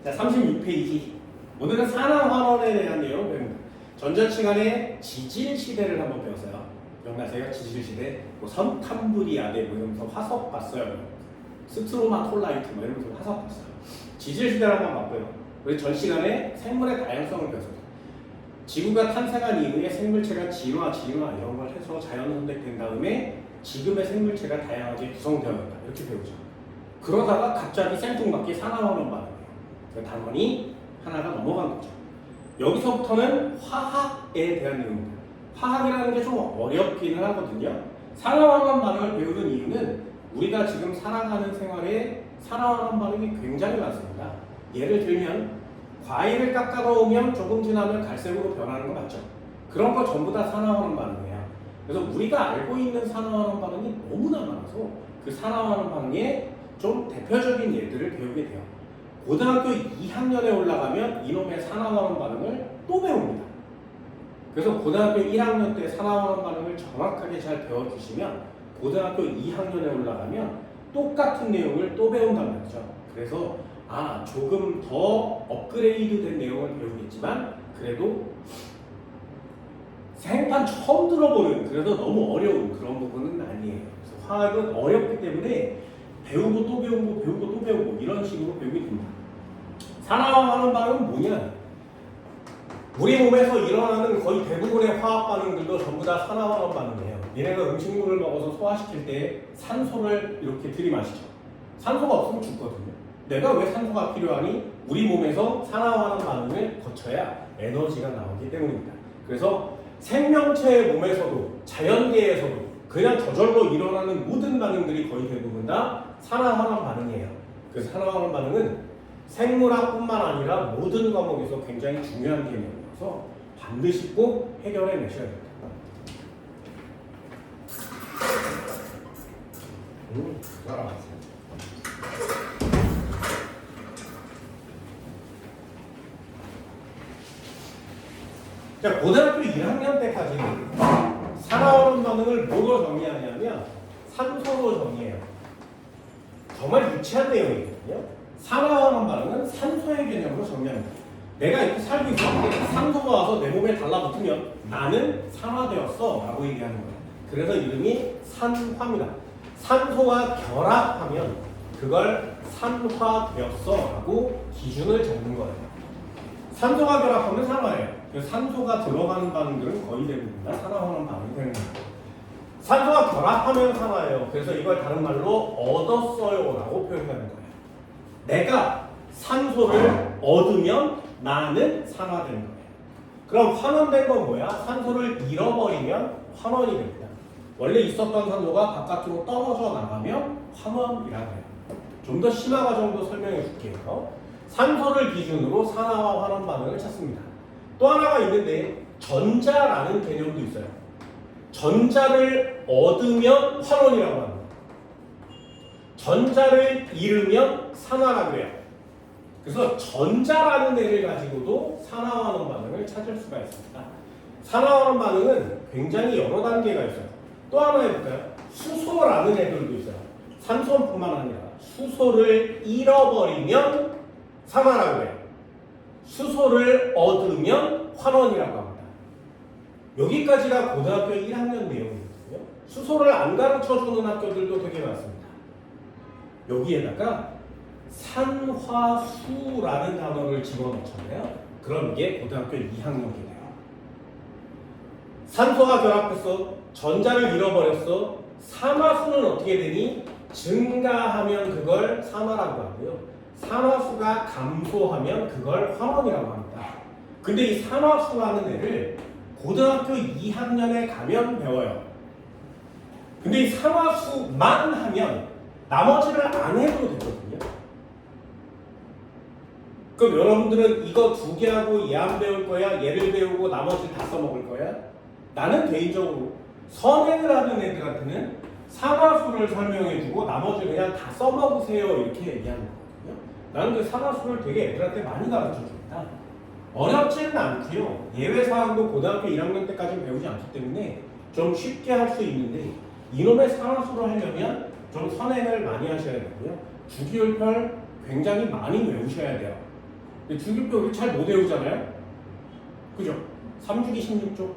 자, 36페이지. 오늘은 산화환원에 대한 내용을 배웁니다. 전자층간의 지질시대를 한번 배웠어요. 기억나세요? 지질시대. 뭐 섬캄브리아대 뭐 이러면서 화석 봤어요. 스트로마톨라이트 뭐 이러면서 화석 봤어요. 지질시대를 한번 봤고요. 우리 전 시간에 생물의 다양성을 배웠습니다. 지구가 탄생한 이후에 생물체가 진화 이런 걸 해서 자연 선택된 다음에 지금의 생물체가 다양하게 구성되었다. 이렇게 배우죠. 그러다가 갑자기 생뚱맞게 산화환원 반응이에요. 그 단원이 하나가 넘어간 거죠. 여기서부터는 화학에 대한 내용입니다. 화학이라는 게 좀 어렵기는 하거든요. 산화환원 반응을 배우는 이유는 우리가 지금 살아가는 생활에 산화환원 반응이 굉장히 많습니다. 예를 들면 과일을 깎아 놓으면 조금 지나면 갈색으로 변하는 거 맞죠? 그런 거 전부 다 산화환원 반응이에요. 그래서 우리가 알고 있는 산화환원 반응이 너무나 많아서 그 산화환원 반응의 좀 대표적인 예들을 배우게 돼요. 고등학교 2학년에 올라가면 이놈의 산화환원 반응을 또 배웁니다. 그래서 고등학교 1학년 때 산화환원 반응을 정확하게 잘 배워주시면 고등학교 2학년에 올라가면 똑같은 내용을 또 배운단 말이죠. 그래서 조금 더 업그레이드된 내용을 배우겠지만 그래도 생판 처음 들어보는, 그래도 너무 어려운 그런 부분은 아니에요. 그래서 화학은 어렵기 때문에 배우고 또 배우고 배우고 또 배우고 이런 식으로 배우게 됩니다. 산화환원 반응은 뭐냐? 우리 몸에서 일어나는 거의 대부분의 화학 반응들도 전부 다 산화환원 반응이에요. 얘네가 음식물을 먹어서 소화시킬 때 산소를 이렇게 들이마시죠. 산소가 없으면 죽거든요. 내가 왜 산소가 필요하니? 우리 몸에서 산화환원 반응을 거쳐야 에너지가 나오기 때문입니다. 그래서 생명체의 몸에서도 자연계에서도 그냥 저절로 일어나는 모든 반응들이 거의 대부분 다 산화환원 반응이에요. 그래서 산화환원 반응은 생물학뿐만 아니라 모든 과목에서 굉장히 중요한 개념이어서 반드시 꼭 해결해 내셔야 됩니다. 따라가세요. 자, 고등학교 1학년 때까지는 산화환원 반응을 뭐로 정의하냐면 산소로 정의해요. 정말 유치한 내용이거든요. 산화환원 반응은 산소의 개념으로 정의합니다. 내가 이렇게 살고 있었는데 산소가 와서 내 몸에 달라붙으면 나는 산화되었어 라고 얘기하는 거예요. 그래서 이름이 산화입니다. 산소와 결합하면 그걸 산화되었어 라고 기준을 잡는 거예요. 산소가 결합하면 산화예요. 그래서 산소가 들어가는 반응들은 거의 대부분 다 산화환원 반응이 되는 거예요. 산소가 결합하면 산화예요. 그래서 이걸 다른 말로 얻었어요 라고 표현하는 거예요. 내가 산소를 얻으면 나는 산화되는 거예요. 그럼 환원된 건 뭐야? 산소를 잃어버리면 환원이 됩니다. 원래 있었던 산소가 바깥으로 떨어져 나가면 환원이라고 해요. 좀 더 심화 과정도 설명해 줄게요. 산소를 기준으로 산화와 환원 반응을 찾습니다. 또 하나가 있는데 전자라는 개념도 있어요. 전자를 얻으면 환원이라고 합니다. 전자를 잃으면 산화라고 해요. 그래서 전자라는 애를 가지고도 산화환원 반응을 찾을 수가 있습니다. 산화환원 반응은 굉장히 여러 단계가 있어요. 또 하나 해볼까요? 수소라는 애들도 있어요. 산소뿐만 아니라 수소를 잃어버리면 산화라고 해요. 수소를 얻으면 환원이라고 합니다. 여기까지가 고등학교 1학년 내용이거든요. 수소를 안 가르쳐주는 학교들도 되게 많습니다. 여기에다가 산화수라는 단어를 집어넣잖아요. 그럼 이게 고등학교 2학년이 돼요. 산소와 결합해서 전자를 잃어버렸어. 산화수는 어떻게 되니? 증가하면 그걸 산화라고 하고요. 산화수가 감소하면 그걸 환원이라고 합니다. 근데 이 산화수라는 애를 고등학교 2학년에 가면 배워요. 근데 이 산화수만 하면 나머지를 안 해도 되거든요. 그럼 여러분들은 이거 두 개 하고 얘 안 배울 거야? 얘를 배우고 나머지 다 써먹을 거야? 나는 개인적으로 선행을 하는 애들한테는 산화수를 설명해주고 나머지 그냥 다 써먹으세요 이렇게 얘기하는 거거든요. 나는 그 산화수를 되게 애들한테 많이 가르쳐줍니다. 어렵지는 않고요. 예외사항도 고등학교 1학년 때까지 배우지 않기 때문에 좀 쉽게 할 수 있는데 이놈의 산화수를 하려면 좀 선행을 많이 하셔야 되고요. 주기율별 굉장히 많이 외우셔야 돼요. 중류표 잘 못 외우잖아요. 그죠? 3주기 16조.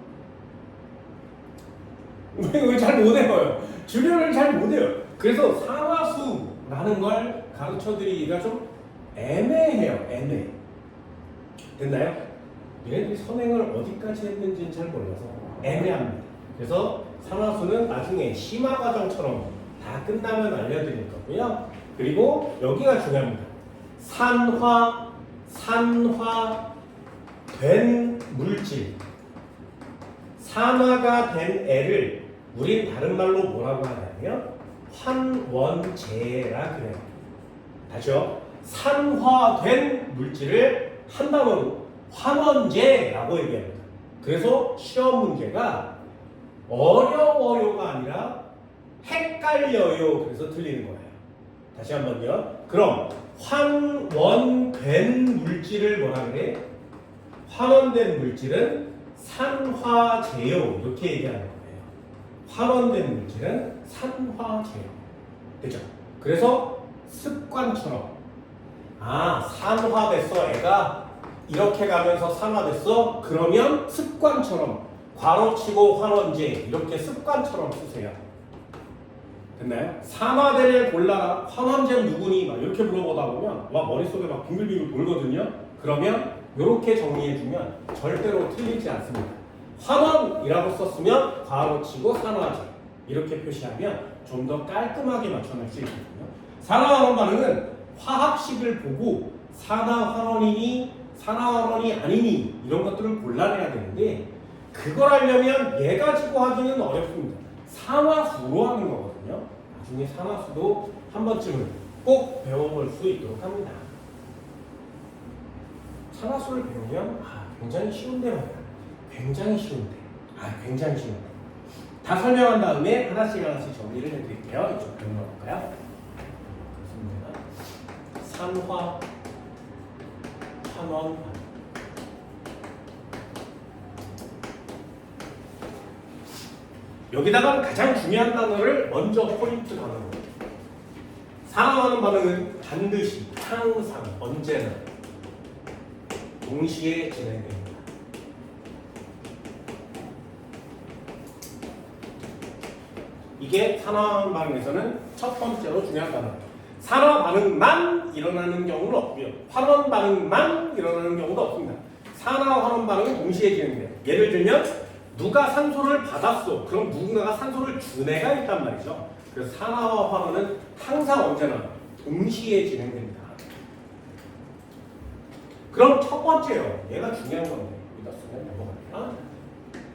왜 잘 못 외워요? 주변을 잘 못 외워요. 그래서 상하수라는 걸 가르쳐드리기가 좀 애매해요. 애매해. 됐나요? 얘네들이 선행을 어디까지 했는지는 잘 몰라서 애매합니다. 그래서 상하수는 나중에 심화 과정처럼 다 끝나면 알려드릴 거고요. 그리고 여기가 중요합니다. 산화된 물질, 산화가 된 애를 우린 다른 말로 뭐라고 하냐면 환원제라 그래요. 다시요. 산화된 물질을 한 단어로 환원제라고 얘기합니다. 그래서 시험 문제가 어려워요가 아니라 헷갈려요. 그래서 틀리는 거예요. 다시 한번요. 그럼 환원된 물질을 뭐라 그래? 환원된 물질은 산화제요. 이렇게 얘기하는 거예요. 환원된 물질은 산화제요. 됐죠? 그래서 습관처럼 산화됐어. 애가 이렇게 가면서 산화됐어. 그러면 습관처럼 괄호치고 환원제 이렇게 습관처럼 쓰세요. 됐나요? 산화된 애 골라라. 환원제는 누구니? 막 이렇게 물어보다 보면 머릿속에 막 빙글빙글 돌거든요. 그러면 이렇게 정리해주면 절대로 틀리지 않습니다. 환원이라고 썼으면 괄호치고 산화제 이렇게 표시하면 좀 더 깔끔하게 맞춰낼 수 있거든요. 산화환원 반응은 화학식을 보고 산화환원이니 산화환원이 아니니 이런 것들을 골라내야 되는데 그걸 하려면 얘 가지고 하기는 어렵습니다. 산화수로 하는 거거든요. 나중에 산화수도 한 번쯤은 꼭 배워볼 수 있도록 합니다. 산화수를 배우면 굉장히 쉬운데 말이야. 굉장히 쉬운데. 굉장히 쉬운데. 다 설명한 다음에 하나씩 정리를 해드릴게요. 이쪽 넘어갈까요? 그렇습니다. 산화, 환원, 여기다가 가장 중요한 단어를 먼저 포인트 단어로. 산화하는 반응은 반드시 항상 언제나 동시에 진행됩니다. 이게 산화 반응에서는 첫 번째로 중요한 단어입니다. 산화 반응만 일어나는 경우는 없고요. 환원 반응만 일어나는 경우도 없습니다. 산화 환원 반응은 동시에 진행돼요. 예를 들면 누가 산소를 받았어. 그럼 누군가가 산소를 준 애가 있단 말이죠. 그래서 산화와 환원은 항상 언제나 동시에 진행됩니다. 그럼 첫 번째요. 얘가 중요한 건데 여기다 쓰면 넘어갈게요.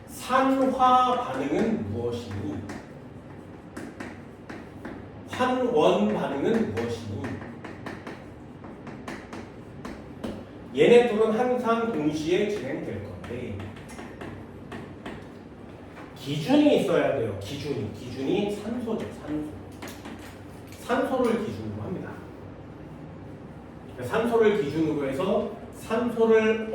산화 반응은 무엇이니? 환원 반응은 무엇이니? 얘네 둘은 항상 동시에 진행될 건데 기준이 있어야 돼요. 기준이 산소죠. 산소를 기준으로 합니다. 산소를 기준으로 해서 산소를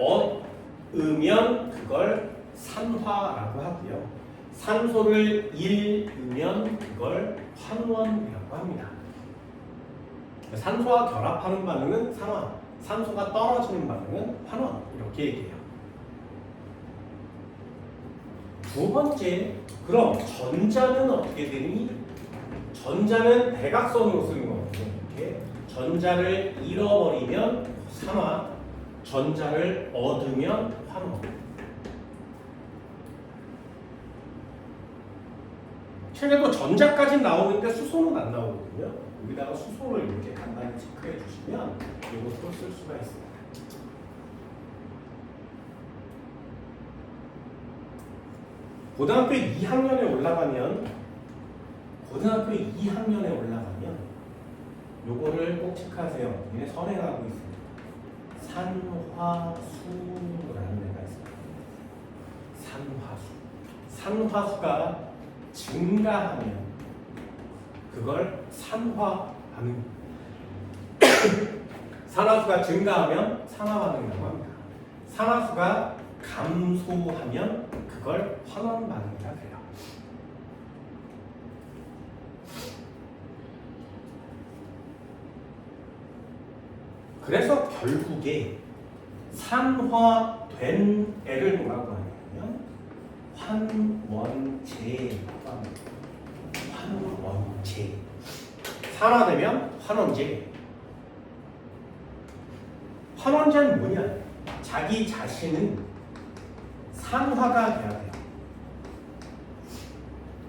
얻으면 그걸 산화라고 하고요. 산소를 잃으면 그걸 환원이라고 합니다. 산소와 결합하는 반응은 산화, 산소가 떨어지는 반응은 환원 이렇게 얘기해요. 두 번째, 그럼 전자는 어떻게 되니? 전자는 대각선으로 쓰는 거거든요. 이렇게 전자를 잃어버리면 산화, 전자를 얻으면 환원. 책에도 전자까지 나오는데 수소는 안 나오거든요. 여기다가 수소를 이렇게 간단히 체크해 주시면 이것도 쓸 수가 있습니다. 고등학교 2학년에 올라가면 요거를 꼭 체크하세요. 얘네 선행하고 있습니다. 산화수라는 애가 있습니다. 산화수가 증가하면 그걸 산화 반응. 산화수가 증가하면 산화 반응이라고 합니다. 산화수가 감소하면 그걸 환원 반응이라 그래요. 그래서 결국에 산화된 애를 뭐라고 하냐면 환원제라고 합니다. 환원제. 산화되면 환원제. 환원제는 뭐냐? 자기 자신은 산화가 돼야 돼요.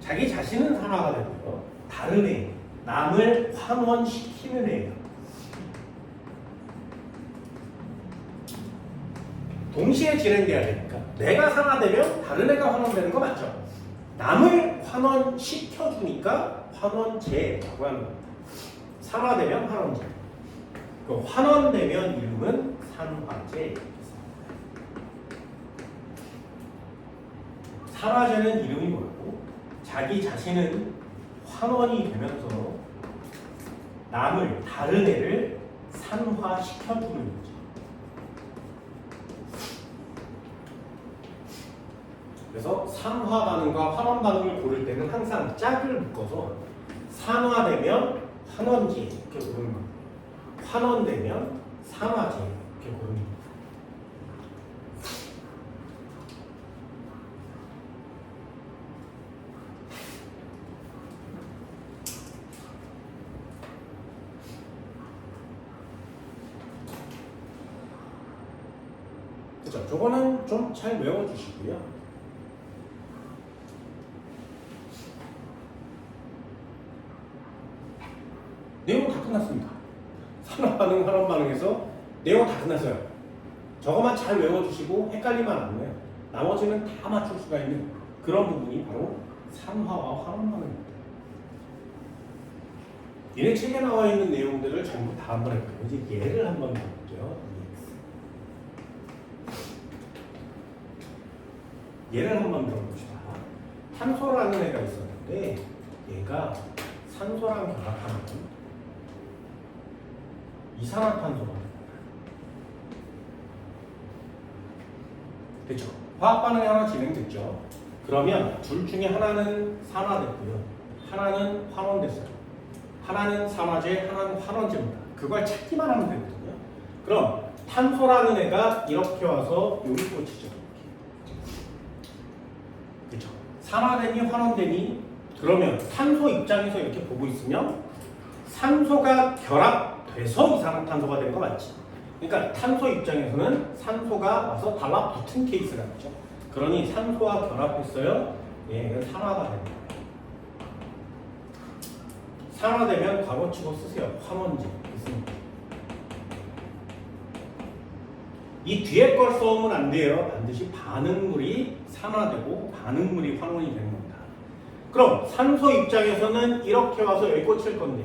자기 자신은 산화가 되고요. 다른 애, 남을 환원시키는 애예요. 동시에 진행돼야 되니까 내가 산화되면 다른 애가 환원되는 거 맞죠? 남을 환원시켜주니까 환원제라고 하는 겁니다. 산화되면 환원제. 그 환원되면 이름은 산화제. 산화제는 이름이 뭐고 자기 자신은 환원이 되면서 남을 다른 애를 산화시켜주는 거죠. 그래서 산화 반응과 환원 반응을 고를 때는 항상 짝을 묶어서 산화되면 환원제 이렇게 고르는 겁니다. 환원되면 산화제 이렇게 고르는 겁니다. 그죠? 저거는 좀 잘 외워주시고요. 내용 다 끝났습니다. 산화 반응, 환원 반응에서 내용 다 끝났어요. 저거만 잘 외워주시고 헷갈리면 안 돼요. 나머지는 다 맞출 수가 있는 그런 부분이 바로 산화와 환원 반응입니다. 얘네 책에 나와 있는 내용들을 전부 다 한번 해볼게요. 이제 얘를 한번 해볼게요. 얘를 한번 들어봅시다. 탄소라는 애가 있었는데 얘가 산소랑 결합하면 이산화탄소가 됩니다. 그렇죠? 화학 반응이 하나 진행됐죠. 그러면 둘 중에 하나는 산화됐고요. 하나는 환원됐어요. 하나는 산화제, 하나는 환원제입니다. 그걸 찾기만 하면 되거든요. 그럼 탄소라는 애가 이렇게 와서 여기 꽂히죠. 그렇죠? 산화되니 환원되니 그러면 산소 입장에서 이렇게 보고 있으면 산소가 결합돼서 이산화탄소가 되는 거 맞지? 그러니까 탄소 입장에서는 산소가 와서 달라붙은 케이스가 있죠. 그러니 산소와 결합했어요. 예, 이건 산화가 됩니다. 산화되면 괄호치고 쓰세요. 환원제 있습니다. 이 뒤에 걸 써오면 안 돼요. 반드시 반응물이 산화되고 반응물이 환원이 되는 겁니다. 그럼 산소 입장에서는 이렇게 와서 여기 꽂힐 건데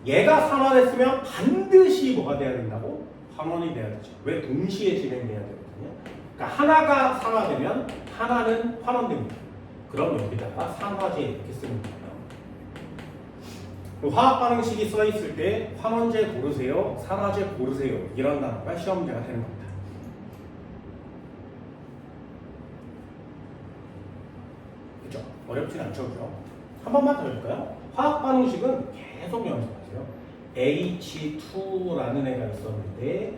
얘가 산화됐으면 반드시 뭐가 돼야 된다고? 환원이 돼야 되죠. 왜? 동시에 진행돼야 되거든요. 그러니까 하나가 산화되면 하나는 환원됩니다. 그럼 여기다가 산화제 이렇게 쓰는 거예요. 화학 반응식이 써 있을 때 환원제 고르세요, 산화제 고르세요 이런 단어가 시험 문제가 되는 겁니다. 그렇죠? 어렵진 않죠, 그죠? 한 번만 더 해볼까요? 화학 반응식은 계속 연습하세요. H2라는 애가 있었는데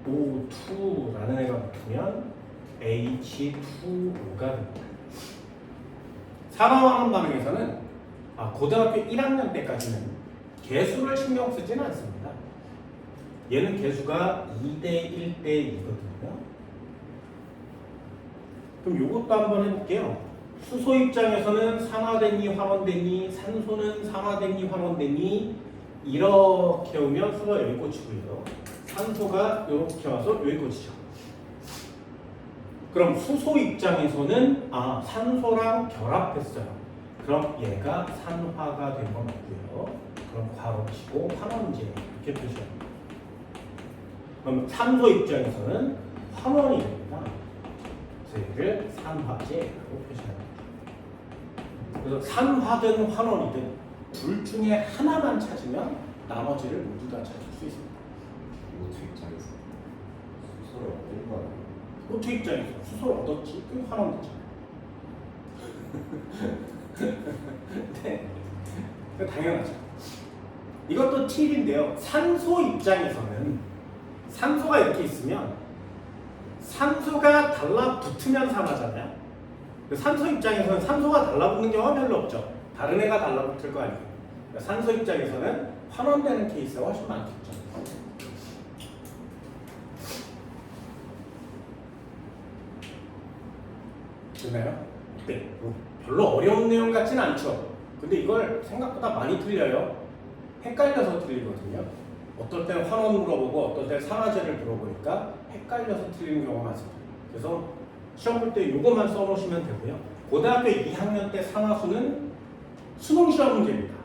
O2라는 애가 붙으면 H2O가 됩니다. 산화환원 반응에서는 고등학교 1학년 때까지는 개수를 신경 쓰지는 않습니다. 얘는 개수가 2대 1대2거든요. 그럼 이것도 한번 해볼게요. 수소 입장에서는 산화되니 환원되니 산소는 산화되니 환원되니 이렇게 오면 수소가 여기 꽂히고요. 산소가 이렇게 와서 여기 꽂히죠. 그럼 수소 입장에서는 산소랑 결합했어요. 그럼 얘가 산화가 된 건 맞고요. 그럼 괄호치고 환원제 이렇게 표시합니다. 그럼 산소 입장에서는 환원이 됩니다. 그래서 얘를 산화제라고 표시합니다. 그래서 산화든 환원이든 둘 중에 하나만 찾으면 나머지를 모두 다 찾을 수 있습니다. 노트 입장에서 수소를 얻은 거 노트 입장에서 수소를 얻었지, 그 환원되잖아요. 네, 당연하죠. 이것도 팁인데요. 산소 입장에서는 산소가 이렇게 있으면 산소가 달라붙으면 산화잖아요. 산소 입장에서는 산소가 달라붙는 경우가 별로 없죠. 다른 애가 달라붙을 거 아니에요. 그러니까 산소 입장에서는 환원되는 케이스가 훨씬 많겠죠. 됐나요? 네. 별로 어려운 내용 같진 않죠. 근데 이걸 생각보다 많이 틀려요. 헷갈려서 틀리거든요. 어떨 때는 환원 물어보고 어떨 때는 산화제를 물어보니까 헷갈려서 틀리는 경우가 많습니다. 그래서 시험 볼 때 이거만 써놓으시면 되고요. 고등학교 2학년 때 산화수는 수능 시험 문제입니다.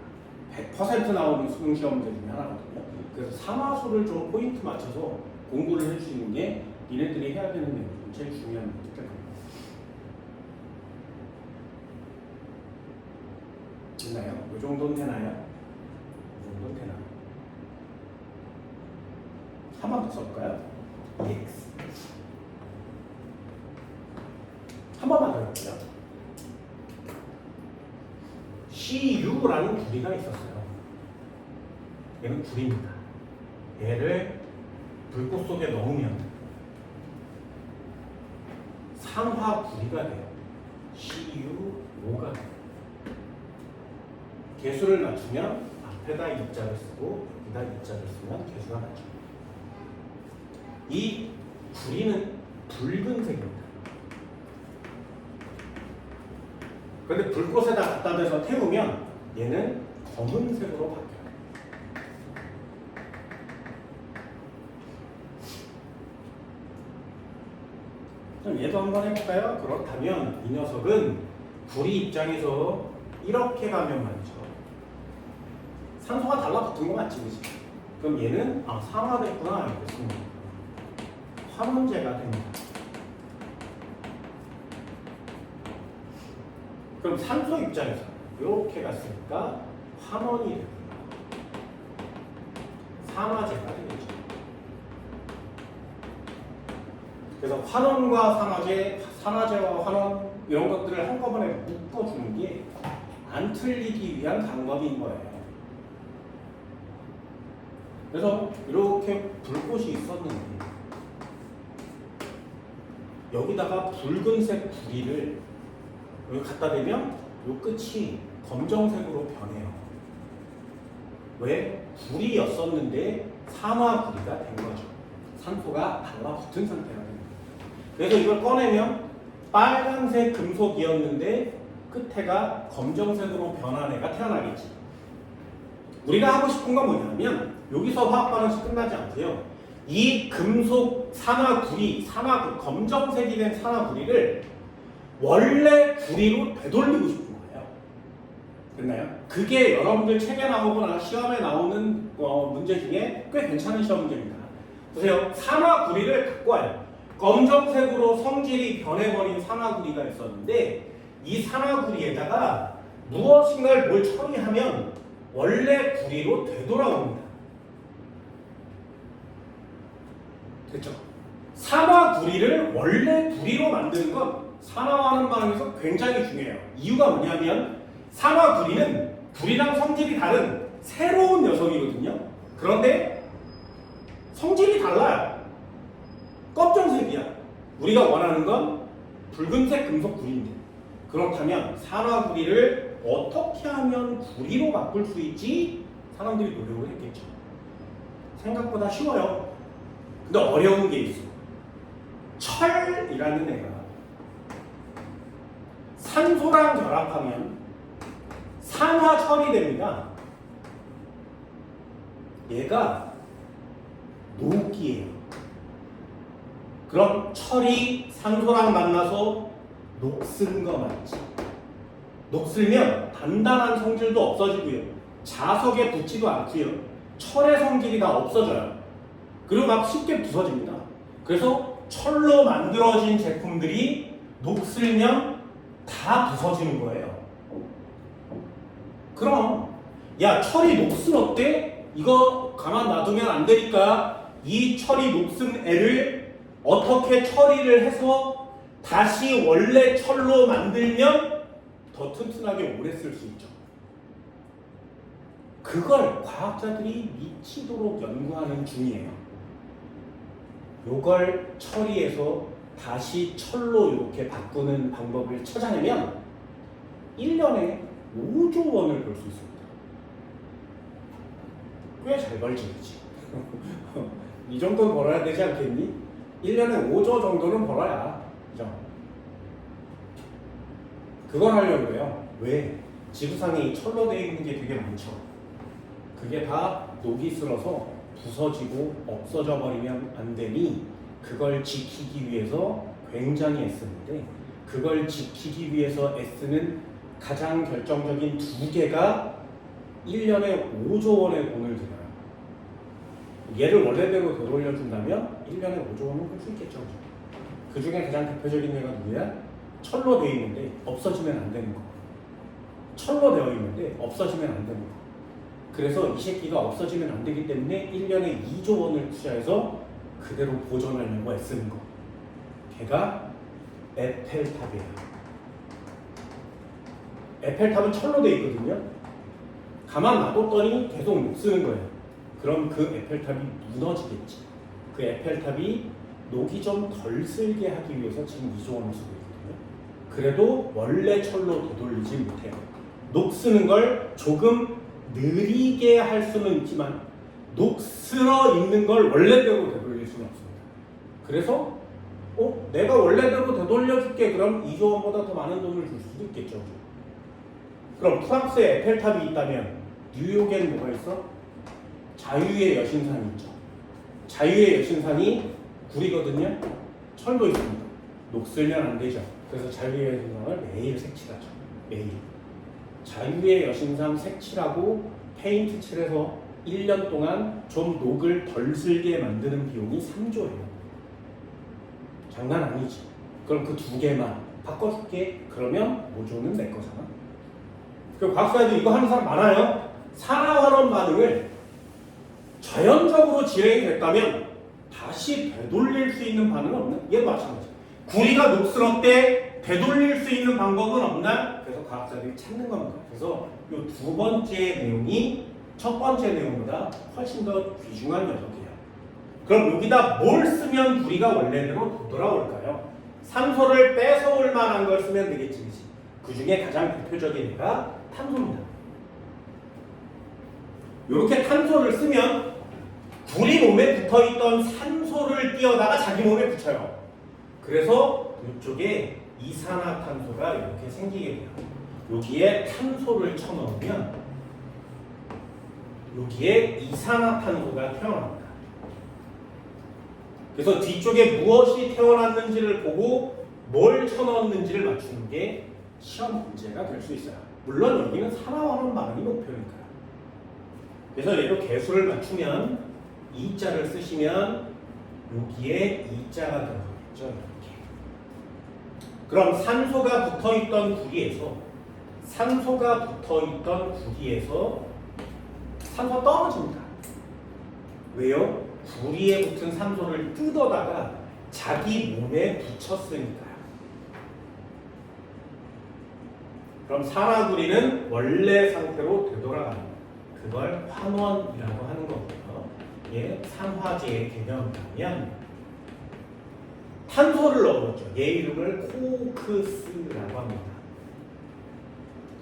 100% 나오는 수능 시험 문제 중에 하나거든요. 그래서 산화수를 좀 포인트 맞춰서 공부를 할 수 있는 게 니네들이 해야 되는 내용 중 제일 중요한 문제입니다. 됐나요? 이 정도는 되나요? 이 정도는 되나요? 한 번 더 써볼까요? EX. 한 번만 더 해볼게요. CU라는 구리가 있었어요. 얘는 구리입니다. 얘를 불꽃 속에 넣으면 산화구리가 돼요. CuO가 돼요. 개수를 맞추면 앞에다 입자를 쓰고 여기다 입자를 쓰면 개수가 맞죠. 이 구리는 붉은색입니다. 그런데 불꽃에다 갖다 대서 태우면 얘는 검은색으로 바뀌어요. 그럼 얘도 한번 해볼까요? 그렇다면 이 녀석은 구리 입장에서 이렇게 가면 말이죠. 산소가 달라붙은 거 맞지, 그치? 그럼 얘는 산화됐구나 이렇습니다. 환원제가 됩니다. 그럼 산소 입장에서 이렇게 갔으니까 환원이 됩니다. 산화제가 되겠죠. 그래서 환원과 산화제, 산화제와 환원 이런 것들을 한꺼번에 묶어주는 게 안 틀리기 위한 방법인 거예요. 그래서 이렇게 불꽃이 있었는데 여기다가 붉은색 구리를 여기 갖다 대면 이 끝이 검정색으로 변해요. 왜? 구리였었는데 산화구리가 된 거죠. 산소가 달라붙은 상태가 됩니다. 그래서 이걸 꺼내면 빨간색 금속이었는데 끝에가 검정색으로 변한 애가 태어나겠지. 우리가 하고 싶은 건 뭐냐면 여기서 화학 반응식 끝나지 않고요. 이 금속 산화구리, 검정색이 된 산화구리를 원래 구리로 되돌리고 싶은 거예요. 됐나요? 그게 여러분들 책에 나오거나 시험에 나오는 문제 중에 꽤 괜찮은 시험 문제입니다. 보세요. 산화구리를 갖고 와요. 검정색으로 성질이 변해버린 산화구리가 있었는데 이 산화구리에다가 무엇인가를 뭘 처리하면 원래 구리로 되돌아옵니다. 됐죠? 산화구리를 원래 구리로 만드는 건 산화하는 방향에서 굉장히 중요해요. 이유가 뭐냐면 산화구리는 구리랑 성질이 다른 새로운 녀석이거든요. 그런데 성질이 달라요. 검정색이야. 우리가 원하는 건 붉은색 금속 구리인데 그렇다면 산화구리를 어떻게 하면 구리로 바꿀 수 있지? 사람들이 노력을 했겠죠. 생각보다 쉬워요. 근데 어려운 게 있어. 철이라는 애가 산소랑 결합하면 산화철이 됩니다. 얘가 녹이에요. 그럼 철이 산소랑 만나서 녹슨 거 맞지? 녹슬면 단단한 성질도 없어지고요. 자석에 붙지도 않고요. 철의 성질이 다 없어져요. 그리고 막 쉽게 부서집니다. 그래서 철로 만들어진 제품들이 녹슬면 다 부서지는 거예요. 그럼 야 철이 녹슬 어때? 이거 가만 놔두면 안 되니까 이 철이 녹슨 애를 어떻게 처리를 해서 다시 원래 철로 만들면 더 튼튼하게 오래 쓸 수 있죠. 그걸 과학자들이 미치도록 연구하는 중이에요. 요걸 처리해서 다시 철로 이렇게 바꾸는 방법을 찾아내면 1년에 5조 원을 벌 수 있습니다. 꽤 잘 벌지, 그치? 이 정도는 벌어야 되지 않겠니? 1년에 5조 정도는 벌어야. 그죠? 그걸 하려고 해요. 왜? 지구상에 철로 되어 있는 게 되게 많죠. 그게 다 녹이 슬어서 부서지고 없어져 버리면 안 되니 그걸 지키기 위해서 굉장히 애쓰는데, 그걸 지키기 위해서 애쓰는 가장 결정적인 두 개가 1년에 5조 원의 돈을 들여요. 얘를 원래대로 되돌려준다면 1년에 5조 원은 벌 수 있겠죠. 그 중에 가장 대표적인 애가 누구야? 철로 되어 있는데 없어지면 안 되는 거. 철로 되어 있는데 없어지면 안 되는 거. 그래서 이 새끼가 없어지면 안 되기 때문에 1년에 2조 원을 투자해서 그대로 보존하려고 애쓰는 거. 걔가 에펠탑이에요. 에펠탑은 철로 되어 있거든요. 가만 놔뒀더니 계속 못 쓰는 거예요. 그럼 그 에펠탑이 무너지겠지. 그 에펠탑이 녹이 좀 덜 슬게 하기 위해서 지금 2조 원을 쓰고 있거든요. 그래도 원래 철로 되돌리지 못해요. 녹 쓰는 걸 조금 느리게 할 수는 있지만 녹 쓸어 있는 걸 원래대로 되돌릴 수는 없습니다. 그래서 내가 원래대로 되돌려줄게. 그럼 2조 원보다 더 많은 돈을 줄 수도 있겠죠. 그럼 프랑스에 에펠탑이 있다면 뉴욕에는 뭐가 있어? 자유의 여신상이 있죠. 자유의 여신상이 구리거든요. 철도 있습니다. 녹 쓸면 안 되죠. 그래서 자유의 여신상을 매일 색칠하죠. 매일. 자유의 여신상 색칠하고 페인트 칠해서 1년 동안 좀 녹을 덜 슬게 만드는 비용이 3조예요. 장난 아니지. 그럼 그 두 개만 바꿔줄게. 그러면 5조는 내 거잖아. 그 과학사에도 이거 하는 사람 많아요. 산화환원 반응을 자연적으로 진행이 됐다면 다시 되돌릴 수 있는 반응은 없나? 얘도 마찬가지. 구리가 녹슬었을 때 되돌릴 수 있는 방법은 없나? 그래서 과학자들이 찾는 겁니다. 그래서 이 두 번째 내용이 첫 번째 내용보다 훨씬 더 귀중한 녀석이에요. 그럼 여기다 뭘 쓰면 구리가 원래대로 돌아올까요? 산소를 뺏어올 만한 걸 쓰면 되겠지. 그 중에 가장 대표적인 애가 탄소입니다. 이렇게 탄소를 쓰면 구리 몸에 붙어있던 산소를 띄어다가 자기 몸에 붙여요. 그래서 이쪽에 이산화탄소가 이렇게 생기게 돼요. 여기에 탄소를 쳐넣으면 여기에 이산화탄소가 태어납니다. 그래서 뒤쪽에 무엇이 태어났는지를 보고 뭘 쳐넣었는지를 맞추는 게 시험 문제가 될 수 있어요. 물론 여기는 산화환원 반응이 목표니까요. 그래서 얘도 개수를 맞추면 2자를 쓰시면 여기에 2자가 들어가겠죠. 이렇게. 그럼 산소가 붙어있던 구리에서 산소 떨어집니다. 왜요? 구리에 붙은 산소를 뜯어다가 자기 몸에 붙였으니까요. 그럼 산화구리는 원래 상태로 되돌아가는 거예요. 그걸 환원이라고 하는 거고요. 얘 산화제의 개념이라면 탄소를 넣어줬죠. 얘 이름을 코크스라고 합니다.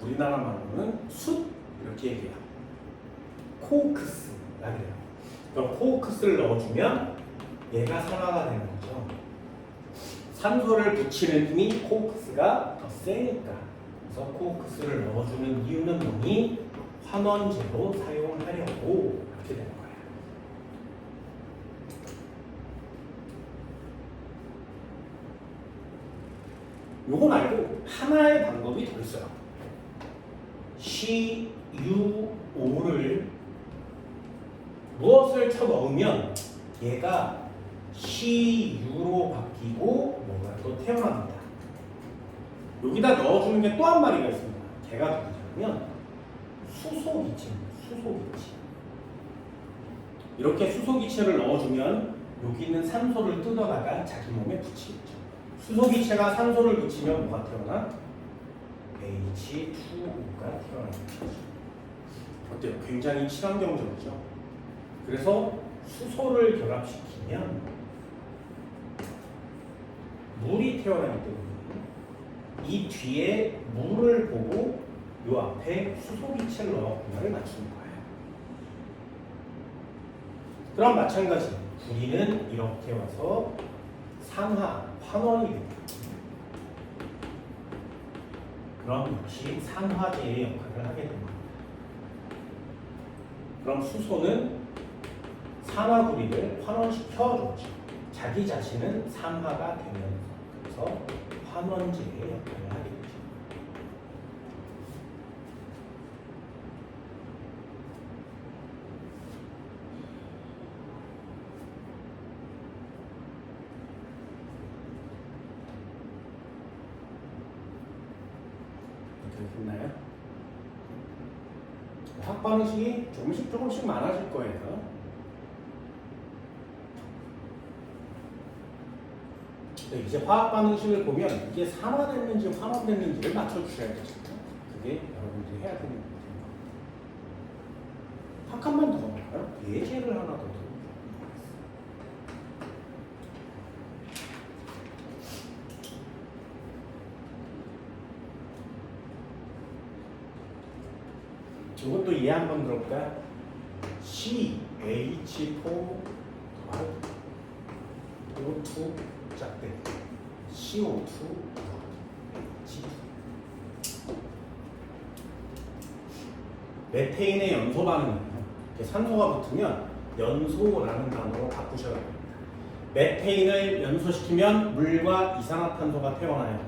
우리나라 말로는 숯 이렇게 얘기해요. 코크스라 그래요. 그럼 코크스를 넣어주면 얘가 산화가 되는 거죠. 산소를 붙이는 힘이 코크스가 더 세니까. 그래서 코크스를 넣어주는 이유는 뭐니? 환원제로 사용하려고 이렇게 되는 거예요. 요거 말고 하나의 방법이 더 있어요. CuO를 무엇을 쳐 넣으면 얘가 CU로 바뀌고 뭔가 또 태어납니다. 여기다 넣어주는 게 또 한 마리가 있습니다. 걔가 누구냐면 수소기체입니다. 수소기체. 이렇게 수소기체를 넣어주면 여기 있는 산소를 뜯어다가 자기 몸에 붙이겠죠. 수소기체가 산소를 붙이면 뭐가 태어나? H2O가 태어납니다. 어때요? 굉장히 친환경적이죠. 그래서 수소를 결합시키면 물이 태어나기 때문에 이 뒤에 물을 보고 요 앞에 수소기체를 넣어 공간을 맞추는 거예요. 그럼 마찬가지 구리는 이렇게 와서 상하 환원이 됩니다. 그럼 역시 산화제의 역할을 하게 됩니다. 그럼 수소는 산화구리를 환원시켜줬죠. 자기 자신은 산화가 되면서 그래서 환원제의 역할을 하게 되죠. 이렇게 됐나요? 화학 반응식이 조금씩 많아질 거예요. 이제 화학 반응식을 보면 이게 산화됐는지 환원됐는지를 맞춰주셔야 되잖아요. 그게 여러분들이 해야 되는 거예요. 한 칸만 더 볼까요? 예제를 하나 더 드릴게요. 이것도 이해 한번 들어볼까요? CH4 O2 짝대 CO2 H2 메테인의 연소 반응이에요. 산소가 붙으면 연소라는 단어로 바꾸셔야 됩니다. 메테인을 연소시키면 물과 이산화탄소가 태어나요.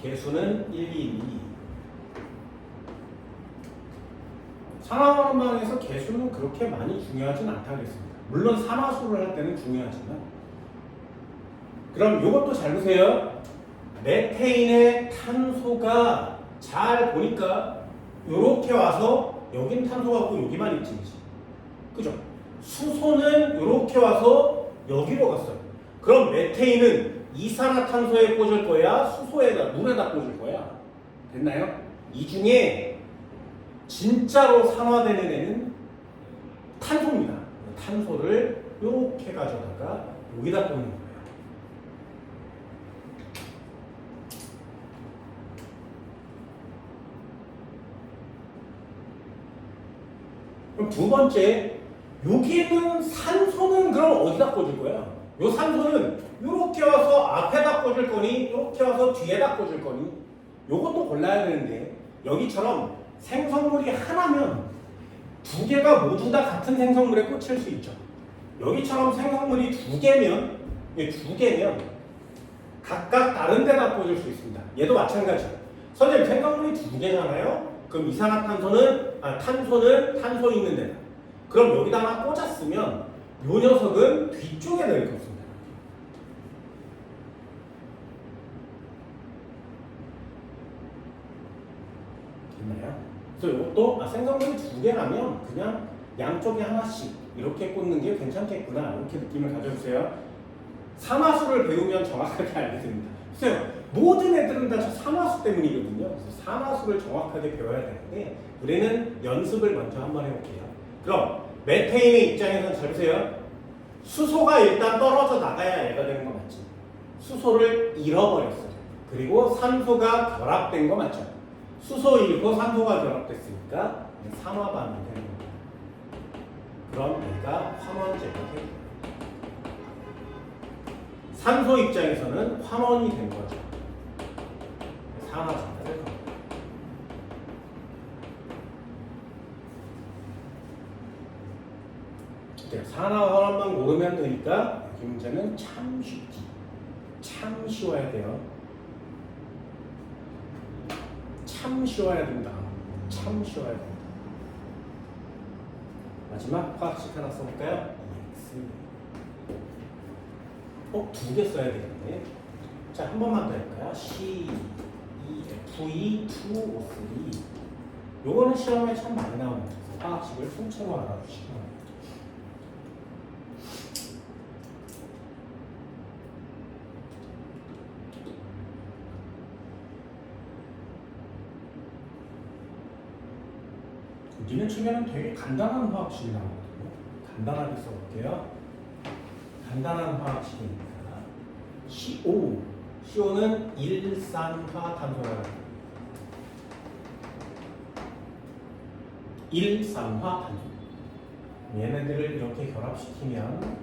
개수는 1,2,2. 산화환원 반응에서 개수는 그렇게 많이 중요하진 않다고 했습니다. 물론 산화수를 할 때는 중요하지만. 그럼 이것도 잘 보세요. 메테인의 탄소가 잘 보니까 이렇게 와서 여긴 탄소가 없고 여기만 있지. 그죠? 수소는 이렇게 와서 여기로 갔어요. 그럼 메테인은 이산화탄소에 꽂을 거야? 수소에다, 물에다 꽂을 거야? 됐나요? 이 중에 진짜로 산화되는 애는 탄소입니다. 탄소를 이렇게 가져다가 여기다 꽂는 거예요. 그럼 두 번째, 여기는 산소는 그럼 어디다 꽂을 거야? 요 산소는 이렇게 와서 앞에다 꽂을 거니, 이렇게 와서 뒤에다 꽂을 거니, 요것도 골라야 되는데 여기처럼 생성물이 하나면 두 개가 모두 다 같은 생성물에 꽂힐 수 있죠. 여기처럼 생성물이 두 개면 각각 다른 데다 꽂을 수 있습니다. 얘도 마찬가지예요. 선생님 생성물이 두 개잖아요. 그럼 이산화탄소는 탄소는 탄소 있는 데다. 그럼 여기다 하나 꽂았으면 요 녀석은 뒤쪽에 될 것입니다. 됐나요? 그래서 이것도 생성물이 두 개라면 그냥 양쪽에 하나씩 이렇게 꽂는 게 괜찮겠구나 이렇게 느낌을 가져주세요. 산화수를 배우면 정확하게 알게 됩니다. 글쎄요, 모든 애들은 다 산화수 때문이거든요. 그래서 산화수를 정확하게 배워야 되는데 우리는 연습을 먼저 한번 해볼게요. 그럼 메테인의 입장에서는 잘 보세요. 수소가 일단 떨어져 나가야 얘가 되는 거 맞지? 수소를 잃어버렸어요. 그리고 산소가 결합된 거 맞죠? 수소 잃고 산소가 결합됐으니까 산화 반응이 되는 겁니다. 그럼 얘가 환원제가 됩니다. 산소 입장에서는 환원이 된 거죠. 산화제가 될 겁니다. 산화 환원만 모르면 되니까 이 문제는 참 쉽지. 참 쉬워야 돼요. 참 쉬워야 된다. 참 쉬워야 된다. 마지막 화학식 하나 써볼까요? 두 개 써야 되겠네. 자, 한 번만 더 해볼까요? CEFE2O3. 요거는 시험에 참 많이 나오는 화학식을 통째로 알아주시면 됩니다. 니네 측에는 되게 간단한 화학식이 나오거든요. 간단하게 써볼게요. 간단한 화학식이니까 CO, CO는 일산화탄소라는 일산화탄소. 얘네들을 이렇게 결합시키면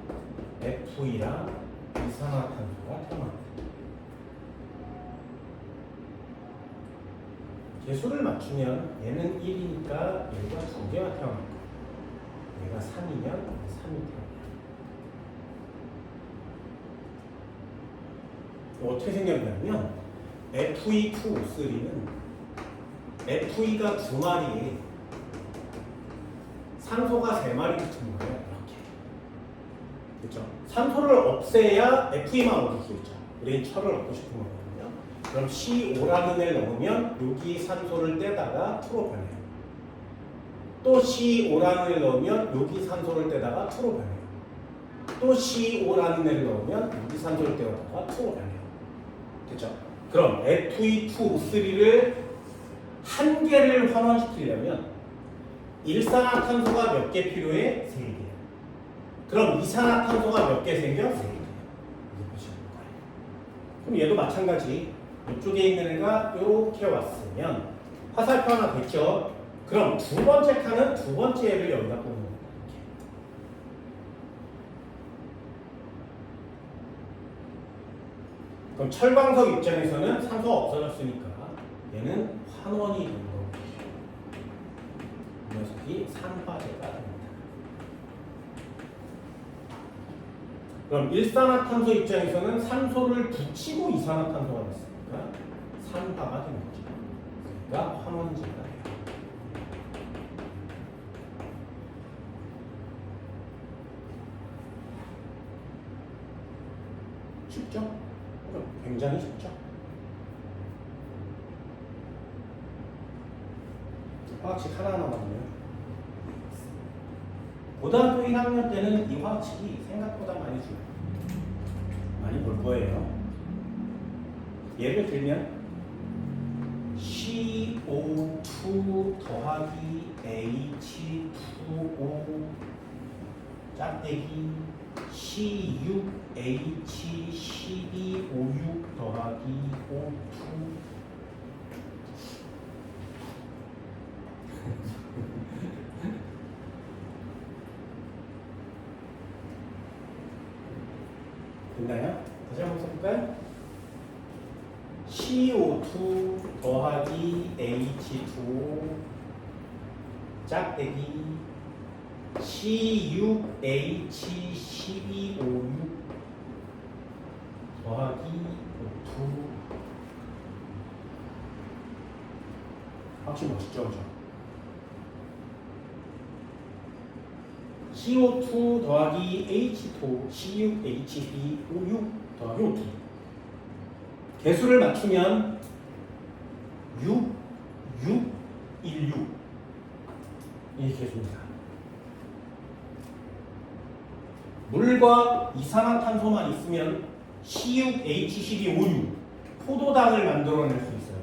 F이랑 이산화탄소가 태어납니다. 개수를 맞추면 얘는 1이니까 얘가 2개가 태어날 거예요. 얘가 3이면 3이 태어나요. 어떻게 생겼냐면 Fe2O3는 Fe가 2마리에 산소가 3마리 붙은 거예요. 이렇게. 그렇죠? 산소를 없애야 Fe만 얻을 수 있죠. 우리는 철을 얻고 싶은 거거든요. 그럼 C5라는 애를 넣으면 여기 산소를 떼다가 투로 변해요. 또 C5라는 애를 넣으면 여기 산소를 떼다가 투로 변해요. 또 C5라는 애를 넣으면 여기 산소를 떼다가 투로 변해요. 됐죠? 그럼 Fe2O3를 한 개를 환원시키려면 일산화탄소가 몇 개 필요해? 3개. 그럼 이산화탄소가 몇 개 생겨? 3개. 이게 보시는 거예요. 그럼 얘도 마찬가지. 이쪽에 있는 애가 이렇게 왔으면 화살표 하나 됐죠? 그럼 두 번째 칸은 두 번째 애를 여기다 꽂는 거예요. 그럼 철광석 입장에서는 산소가 없어졌으니까 얘는 환원이 된 거고 이 녀석이 산화제가 됩니다. 그럼 일산화탄소 입장에서는 산소를 붙이고 이산화탄소가 됐으니까 산화가 되는 거죠. 그러니까 환원제가 돼요. 쉽죠? 굉장히 쉽죠? 화학식 하나하나 남았네요. 고등학교 1학년 때는 이 화학식이 생각보다 많이 중요해요. 많이 볼 거예요. 예를 들면 CO2 더하기 H2O 짝대기 C6H12O6 더하기 O2 됐나요? 다시 한번 써볼까요? CO2 더하기 H2O 짝대기 C6H12O6 더하기 O2 확실히 멋있죠? 그죠? CO2 더하기 H2O C6H12O6 더하기 O2 개수를 맞추면 6, 6, 1, 6 이 개수입니다. 물과 이산화탄소만 있으면 C6H12O6 포도당을 만들어낼 수 있어요.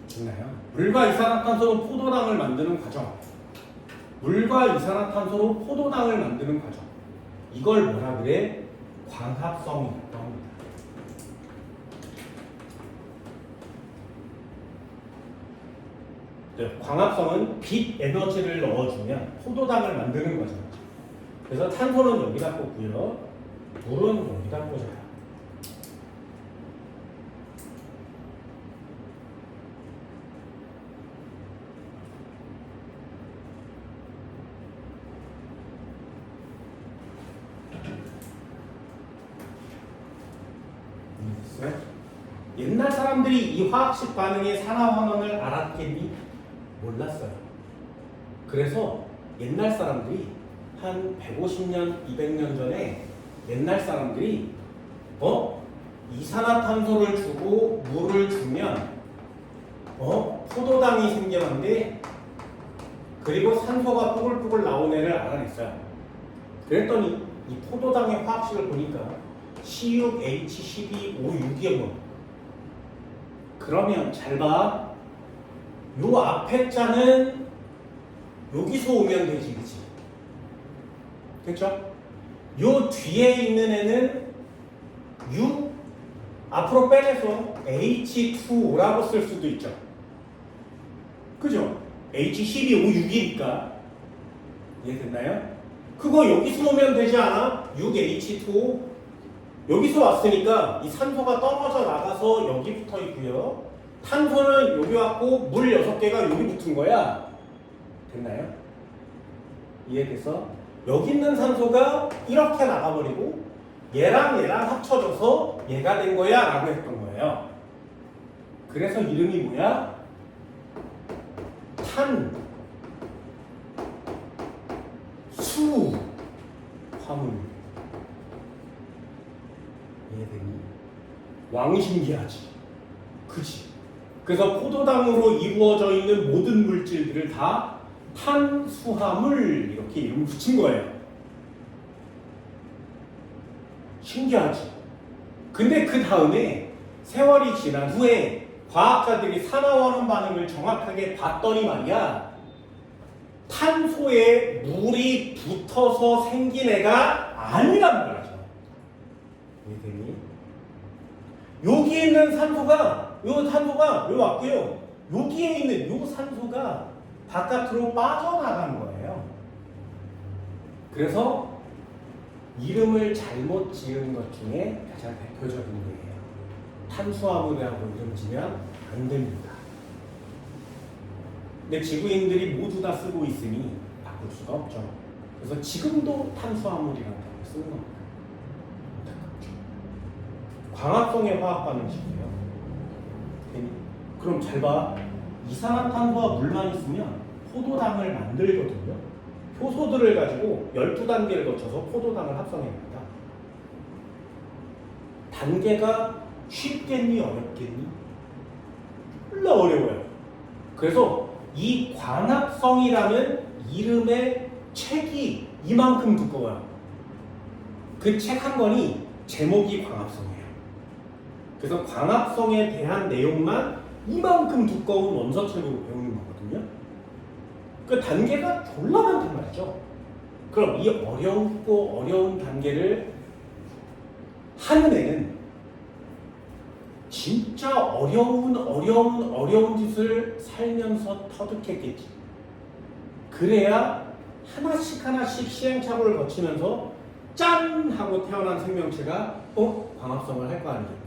됐나요? 물과 이산화탄소로 포도당을 만드는 과정. 물과 이산화탄소로 포도당을 만드는 과정. 이걸 뭐라 그래? 광합성이라고 합니다. 네, 광합성은 빛 에너지를 넣어주면 포도당을 만드는 거죠. 그래서 탄소는 여기다 꽂고요. 물은 여기다 꽂아요. 옛날 사람들이 이 화학식 반응의 산화환원을 알았겠니? 몰랐어요. 그래서 옛날 사람들이 한 150년, 200년 전에 옛날 사람들이 이산화탄소를 주고 물을 주면 포도당이 생겨난대. 그리고 산소가 뽀글뽀글 나온 애를 알아냈어요. 그랬더니 이 포도당의 화학식을 보니까 C6H12O6이었고 그러면 잘 봐. 요 앞에 자는 여기서 오면 되지, 그치? 됐죠? 요 뒤에 있는 애는 U 앞으로 빼내서 H2O라고 쓸 수도 있죠. 그죠? H12O 6이니까 이해됐나요? 그거 여기서 오면 되지 않아? 6H2O 여기서 왔으니까 이 산소가 떨어져 나가서 여기 붙어 있고요. 탄소는 여기 왔고 물 6개가 여기 붙은 거야. 됐나요? 이해돼서 여기 있는 산소가 이렇게 나가버리고 얘랑 합쳐져서 얘가 된 거야 라고 했던 거예요. 그래서 이름이 뭐야? 탄수화물. 이해되니? 왕신기하지. 그치? 그래서 포도당으로 이루어져 있는 모든 물질들을 다 탄수화물 이렇게 이름 붙인 거예요. 신기하지? 근데 그 다음에 세월이 지난 후에 과학자들이 산화환원 반응을 정확하게 봤더니 말이야, 탄소에 물이 붙어서 생긴 애가 아니란 말이죠. 이해되니? 여기 있는 산소가, 요 산소가 요 왔고요. 여기에 있는 요 산소가 바깥으로 빠져나간 거예요. 그래서 이름을 잘못 지은 것 중에 가장 대표적인 거예요. 탄수화물이라고 이름 지면 안 됩니다. 근데 지구인들이 모두 다 쓰고 있으니 바꿀 수가 없죠. 그래서 지금도 탄수화물이라는 단어를 쓰는 겁니다. 광합성의 화학 반응식이에요. 그럼 잘 봐. 이산화탄소와 물만 있으면 포도당을 만들거든요. 효소들을 가지고 12단계를 거쳐서 포도당을 합성해냅니다. 단계가 쉽겠니 어렵겠니? 몰라 어려워요. 그래서 이 광합성이라는 이름의 책이 이만큼 두꺼워요. 그 책 한 권이 제목이 광합성이에요. 그래서 광합성에 대한 내용만 이만큼 두꺼운 원서책으로 배우는 거거든요. 그 단계가 졸라 많단 말이죠. 그럼 이 어렵고 어려운 단계를 하는 애는 진짜 어려운 짓을 살면서 터득했겠지. 그래야 하나씩 시행착오를 거치면서 짠! 하고 태어난 생명체가 광합성을 할 거 아니겠고.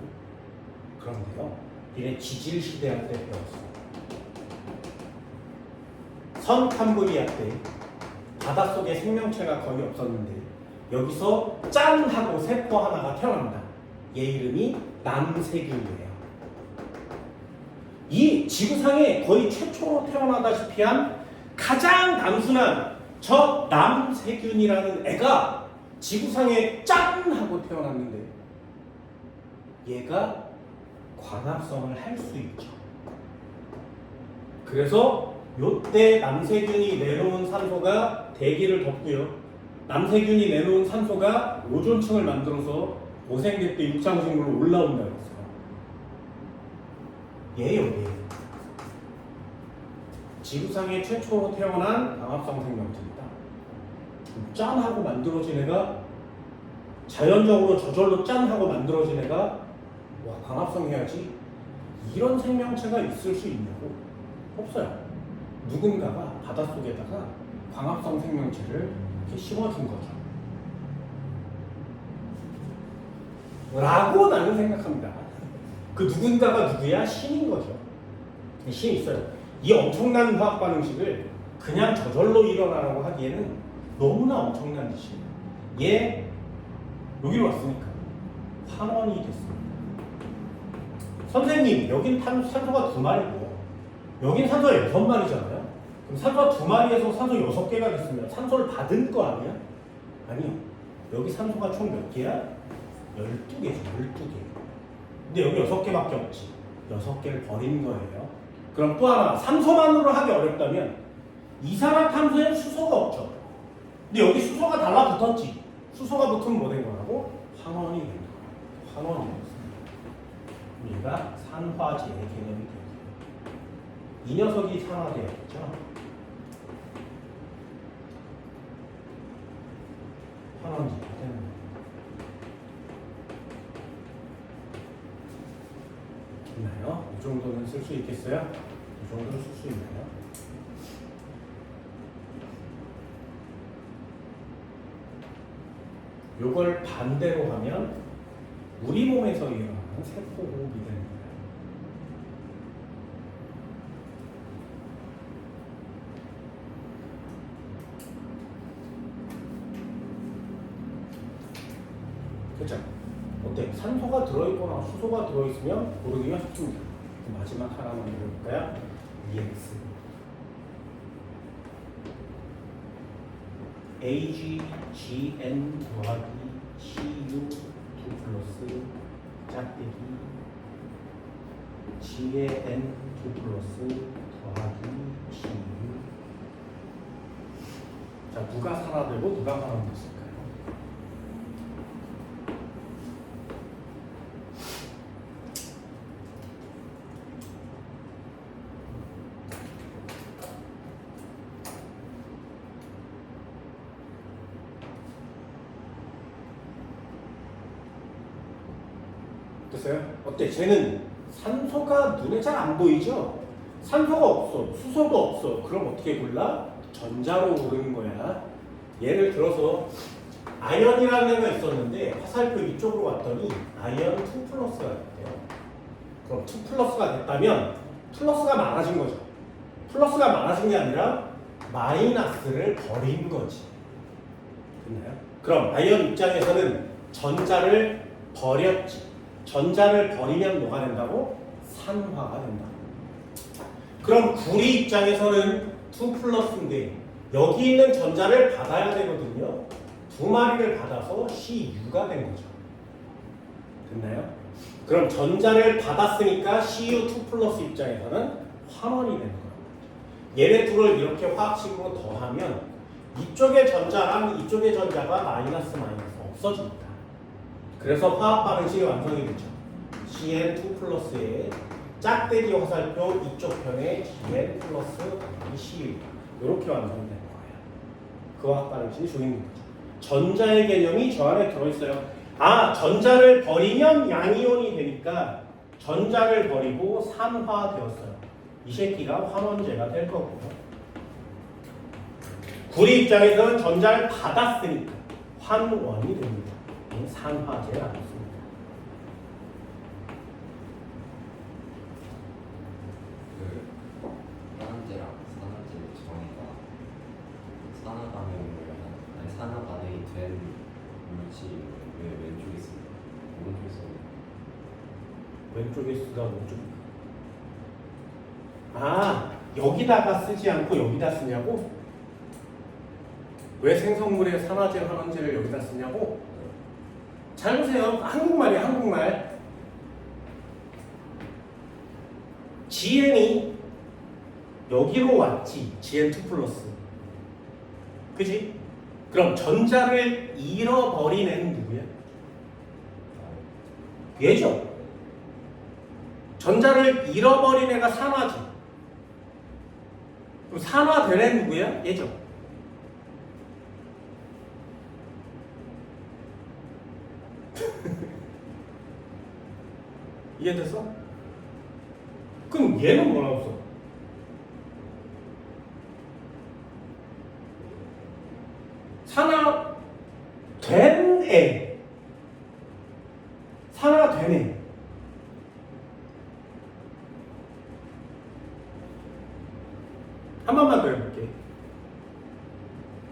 그런데요, 얘네 지질시대할 때 배웠어요. 선캄브리아 때 바닷속에 생명체가 거의 없었는데 여기서 짠! 하고 세포 하나가 태어납니다. 얘 이름이 남세균이에요. 이 지구상에 거의 최초로 태어나다시피 한 가장 단순한 저 남세균이라는 애가 지구상에 짠! 하고 태어났는데 얘가 광합성을 할 수 있죠. 그래서 요때 남세균이 내놓은 산소가 대기를 덮고요. 남세균이 내놓은 산소가 오존층을 만들어서 고생대 때 육상생물로 올라온다고 했어요. 얘예요. 지구상에 최초로 태어난 광합성 생명체입니다. 짠하고 만들어진 애가 자연적으로 저절로 짠하고 만들어진 애가 와 광합성 해야지 이런 생명체가 있을 수 있냐고? 없어요. 누군가가 바닷속에다가 광합성 생명체를 이렇게 심어준 거죠. 라고 나는 생각합니다. 그 누군가가 누구야? 신인 거죠. 신이 있어요. 이 엄청난 화학 반응식을 그냥 저절로 일어나라고 하기에는 너무나 엄청난 짓이에요. 얘 여기로 왔으니까 환원이 됐습니다. 선생님, 여긴 산소가 2마리고 여긴 산소가 6마리잖아요. 그럼 산소가 2마리에서 산소 6개가 됐으면 산소를 받은 거 아니야? 아니요. 여기 산소가 총 몇 개야? 12개죠. 12개. 근데 여기 6개밖에 없지. 6개를 버린 거예요. 그럼 또 하나, 산소만으로 하기 어렵다면 이산화탄소엔 수소가 없죠. 근데 여기 수소가 달라붙었지. 수소가 붙으면 뭐 된 거라고? 환원이 된 거라고. 환원이 됐습니다. 얘가 산화제의 개념이 되죠. 이 녀석이 산화되었죠. 환원지가 되는 거예요. 있나요? 이 정도는 쓸 수 있겠어요? 이 정도는 쓸 수 있나요? 요걸 반대로 하면 우리 몸에서 일어나는 세포 호흡이 되는 거예요. 그렇죠? 어때? 산소가 들어있거나 수소가 들어있으면 고르기가 쉽습니다. 마지막 하나만 해볼까요? EX AgGN 더하기 Cu 2 플러스 짝대기 G의 N 2 플러스 더하기 Cu. 자, 누가 산화되고 누가 환원됐을까요? 됐어요? 어때? 쟤는 산소가 눈에 잘 안 보이죠? 산소가 없어, 수소도 없어. 그럼 어떻게 골라? 전자로 고르는 거야. 예를 들어서 아연이라는 애가 있었는데 화살표 이쪽으로 왔더니 아연 2 플러스가 됐대요. 그럼 2 플러스가 됐다면 플러스가 많아진 거죠. 플러스가 많아진 게 아니라 마이너스를 버린 거지. 됐나요? 그럼 아연 입장에서는 전자를 버렸지. 전자를 버리면 뭐가 된다고? 산화가 된다고. 그럼 구리 입장에서는 2 플러스인데 여기 있는 전자를 받아야 되거든요. 두 마리를 받아서 Cu가 된 거죠. 됐나요? 그럼 전자를 받았으니까 Cu2 플러스 입장에서는 환원이 되는 거예요. 얘네 둘을 이렇게 화학식으로 더하면 이쪽의 전자랑 이쪽의 전자가 마이너스 없어집니다. 그래서 화학 반응식이 완성이 되죠. Cn2 플러스에 짝대기 화살표 이쪽 편에 Gn 플러스 Cu 이렇게 완성되는 거예요. 그 화학 반응식이 조인된 거죠. 전자의 개념이 저 안에 들어있어요. 아, 전자를 버리면 양이온이 되니까 전자를 버리고 산화되었어요. 이 새끼가 환원제가 될 거고요. 구리 입장에서는 전자를 받았으니까 환원이 됩니다. 산화제를 안 씁니다. 그 환원제랑 산화제 정의가 산화 반응을 아니 산화 반응이 된 물질이 왜 왼쪽에 있습니까? 오른쪽에 있습니다. 왼쪽에 쓰다 오른쪽. 아, 여기다가 쓰지 않고 여기다 쓰냐고? 왜 생성물의 산화제, 환원제를 여기다 쓰냐고? 잘 보세요. 한국말이야, 한국말. GN이 여기로 왔지. GN2 플러스. 그지? 그럼 전자를 잃어버린 애는 누구야? 얘죠. 전자를 잃어버린 애가 산화지. 그럼 산화된 애는 누구야? 얘죠. 이해됐어? 그럼 얘는 뭐라고 써? 산화된 애. 산화된 애. 한 번만 더 해볼게.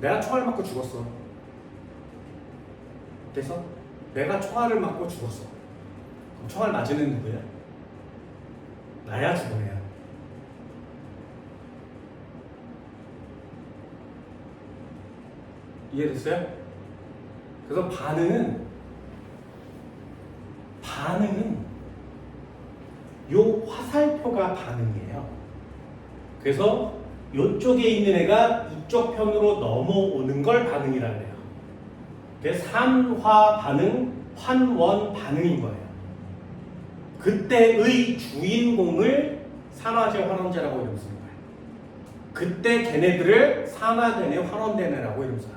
내가 총알 맞고 죽었어. 됐어? 내가 총알을 맞고 죽었어. 그럼 총알 맞은 애는 누구야? 나야 죽은 애야. 이해됐어요? 그래서 반응은 요 화살표가 반응이에요. 그래서 요쪽에 있는 애가 이쪽 편으로 넘어오는 걸 반응이라 그래요. 그래서 산화 반응, 환원 반응인 거예요. 그때의 주인공을 산화제 환원제라고 이름 쓰는 거예요. 그때 걔네들을 산화되네 환원되네라고 이름 써요.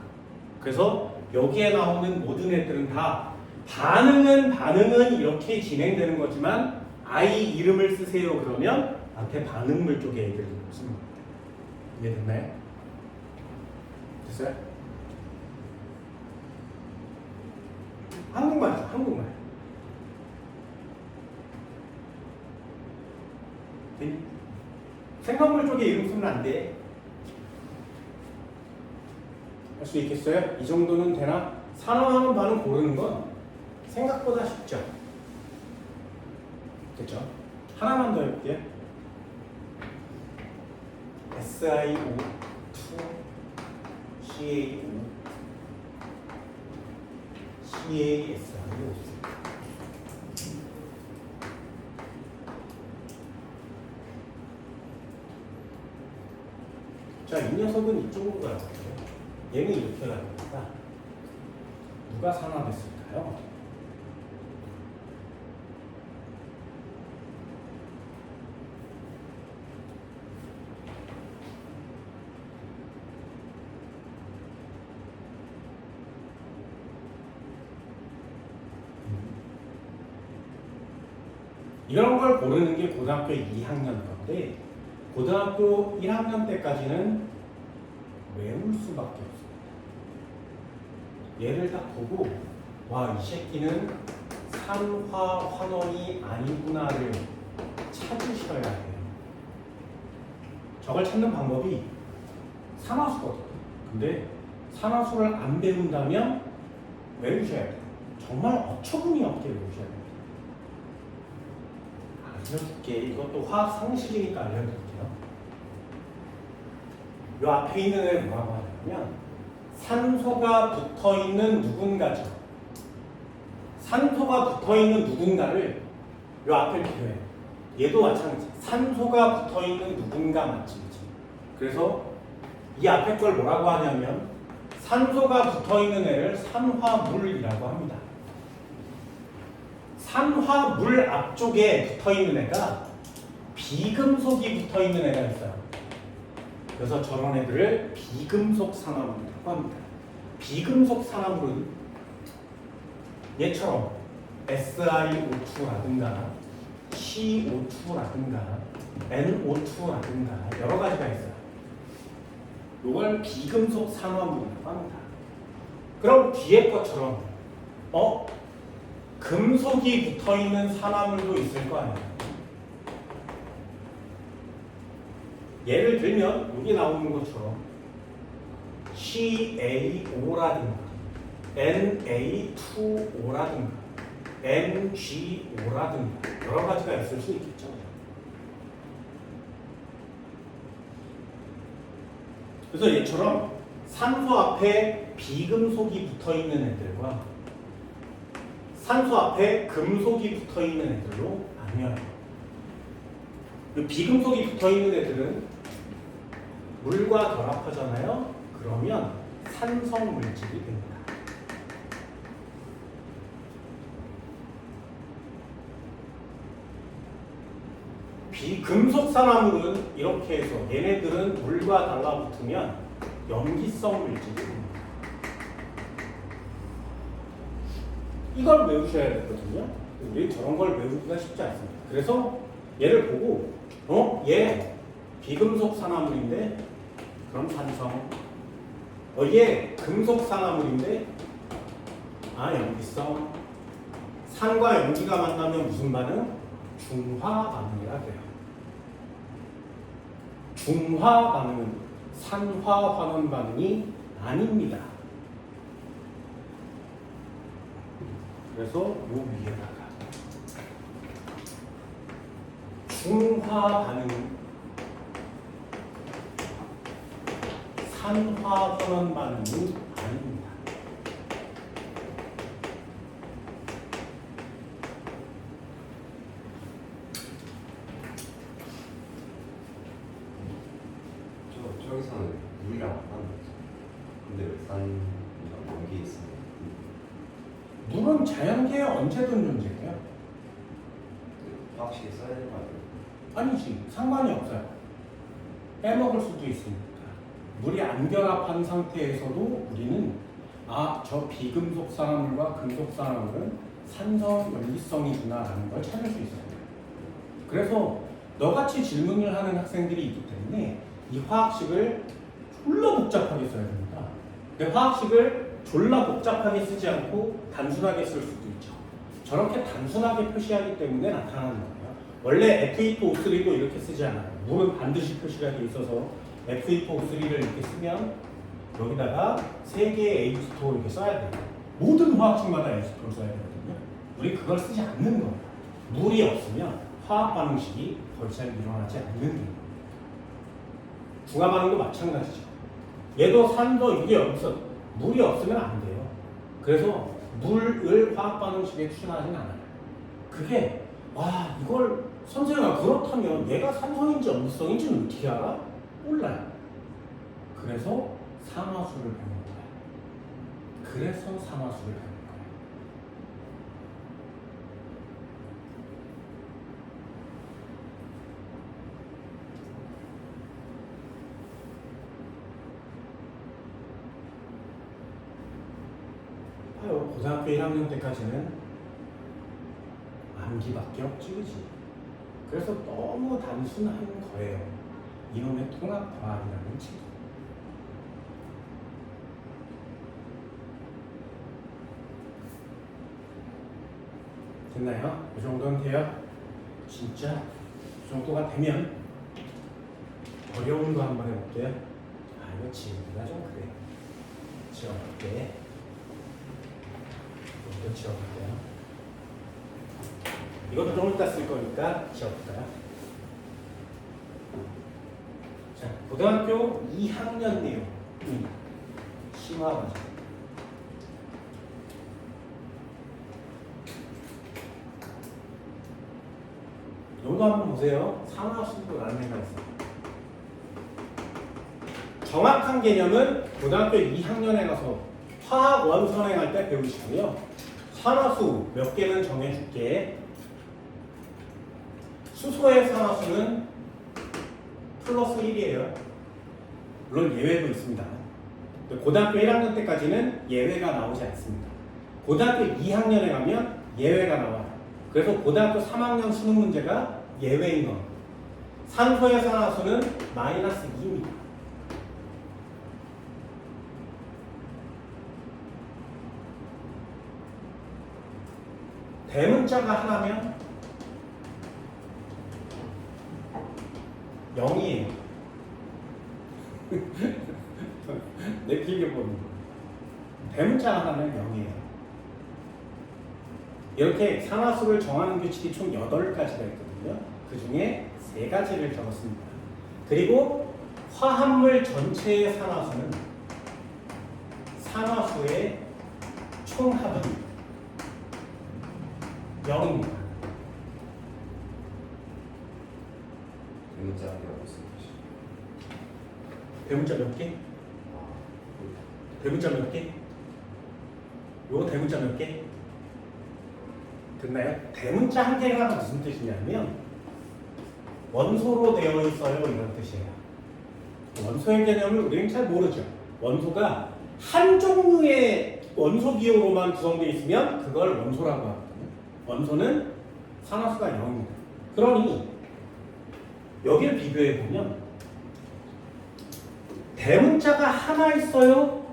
그래서 여기에 나오는 모든 애들은 다 반응은 이렇게 진행되는 거지만 아이 이름을 쓰세요 그러면 앞에 반응물 쪽에 애들을 쓰는 겁니다. 이해됐나요? 됐어요? 한국말이죠, 한국말. 생각물 쪽에 이름 쓰면 안 돼. 할 수 있겠어요? 이 정도는 되나? 산화하는 반응 고르는 건 생각보다 쉽죠. 됐죠? 하나만 더 해볼게요. SiO2, CaO, CaSiO. 자, 이 녀석은 이쪽으로 가요. 얘는 이렇게 가니까 누가 산화됐을까요? 이런 걸 고르는 게 고등학교 2학년 건데 고등학교 1학년 때까지는 외울 수밖에 없습니다. 얘를 딱 보고 와, 이 새끼는 산화환원이 아니구나를 찾으셔야 해요. 저걸 찾는 방법이 산화수거든요. 근데 산화수를 안 배운다면 외우셔야 돼요. 정말 어처구니 없게 외우셔야 돼요. 알려줄게. 이것도 화학 상식이니까 알려드릴게요. 이 앞에 있는 애를 뭐라고 하냐면 산소가 붙어있는 누군가죠. 산소가 붙어있는 누군가를 이 앞에 필요해요. 얘도 마찬가지. 산소가 붙어있는 누군가 맞지? 그래서 이 앞에 걸 뭐라고 하냐면 산소가 붙어있는 애를 산화물이라고 합니다. 산화물 앞쪽에 붙어있는 애가 비금속이 붙어있는 애가 있어요. 그래서 저런 애들을 비금속 산화물이라고 합니다. 비금속 산화물은 얘처럼 SiO2라든가 CO2라든가 NO2라든가 여러 가지가 있어요. 이걸 비금속 산화물이라고 합니다. 그럼 뒤에 것처럼 금속이 붙어있는 산화물도 있을 거 아니에요. 예를 들면 여기 나오는 것처럼 CaO라든가 Na2O라든가 MgO라든가 여러 가지가 있을 수 있겠죠. 그래서 얘처럼 산소 앞에 비금속이 붙어있는 애들과 산소 앞에 금속이 붙어있는 애들로 나뉘어요. 비금속이 붙어있는 애들은 물과 결합하잖아요. 그러면 산성 물질이 됩니다. 비금속 산화물은 이렇게 해서 얘네들은 물과 달라붙으면 염기성 물질이 됩니다. 이걸 외우셔야 되거든요. 우리 저런 걸 외우기가 쉽지 않습니다. 그래서 얘를 보고 얘 비금속 산화물인데 그럼 산성. 얘 금속 산화물인데 염기성. 산과 염기가 만나면 무슨 반응? 중화 반응이라 돼요. 중화 반응은 산화 환원 반응이 아닙니다. 그래서 요 위에다가 중화 반응은 산화 환원 반응이 아닙니다. 저기서는 물이랑 만나는 거죠. 근데 왜 산이랑 연기 있으면 물은 자연계에 언제든 존재해요. 화학식에 써야 되는 거 아니에요? 아니지. 있을지 상관이 없어요. 빼먹을 수도 있으니까. 물이 안 결합한 상태에서도 우리는 저 비금속 산화물과 금속 산화물은 산성 연기성이구나라는 걸 찾을 수 있어요. 그래서 너같이 질문을 하는 학생들이 있기 때문에 이 화학식을 졸라 복잡하게 써야 됩니다. 근데 화학식을 졸라 복잡하게 쓰지 않고 단순하게 쓸 수도 있죠. 저렇게 단순하게 표시하기 때문에 나타나는 거예요. 원래 Fe2O3도 이렇게 쓰지 않아요. 물은 반드시 표시가 돼 있어서 Fe2O3를 이렇게 쓰면 여기다가 3개의 H2O 이렇게 써야 돼요. 모든 화학식마다 H2O 써야 되거든요. 우리 그걸 쓰지 않는 거예요. 물이 없으면 화학 반응식이 거의 잘 일어나지 않는 거예요. 중화 반응도 마찬가지죠. 얘도 산도 이게 없어. 물이 없으면 안 돼요. 그래서 물을 화학 반응식에 추진하진 않아요. 그게 이걸 선생님아 그렇다면 얘가 산성인지 염기성인지는 어떻게 알아? 몰라요. 그래서 산화수를 배우는 거예요. 그래서 산화수를 배우는 거예요. 고등학교 1학년 때까지는 암기밖에 없지, 그지? 그래서 너무 단순한 거예요. 이놈의 통합과학이라는 책. 됐나요? 이 정도는 돼요? 진짜 이 정도가 되면 어려운 거 한번 해볼게요. 이거 지우기가 좀 그래. 지워볼게. 이것도 지워볼게요. 이것도 좀 이따 쓸 거니까 지워볼까요? 자, 고등학교 2학년 내용. 심화 과정. 이거 한번 보세요. 산화수소라는 애가 있어요. 정확한 개념은 고등학교 2학년에 가서 화학 원선행할 때 배우시고요. 산화수 몇 개는 정해줄게. 수소의 산화수는 플러스 1이에요. 물론 예외도 있습니다. 고등학교 1학년 때까지는 예외가 나오지 않습니다. 고등학교 2학년에 가면 예외가 나와요. 그래서 고등학교 3학년 수능 문제가 예외인 겁니다. 산소의 산화수는 마이너스 2입니다. 대문자가 하나면 0이에요. 내 필기 보는 거. 대문자가 하나면 0이에요. 이렇게 산화수를 정하는 규칙이 총 8가지가 있거든요. 그 중에 3가지를 적었습니다. 그리고 화합물 전체의 산화수는 산화수의 총합은 0입니다. 대문자 몇 개? 대문자 몇 개? 대문자 몇 개? 요 대문자 몇 개? 됐나요? 대문자 한 개가 무슨 뜻이냐면 원소로 되어 있어요 이런 뜻이에요. 원소의 개념을 우리는 잘 모르죠. 원소가 한 종류의 원소 기호로만 구성되어 있으면 그걸 원소라고 하거든요. 원소는 산화수가 0입니다. 그러니 여기를 비교해 보면 대문자가 하나 있어요.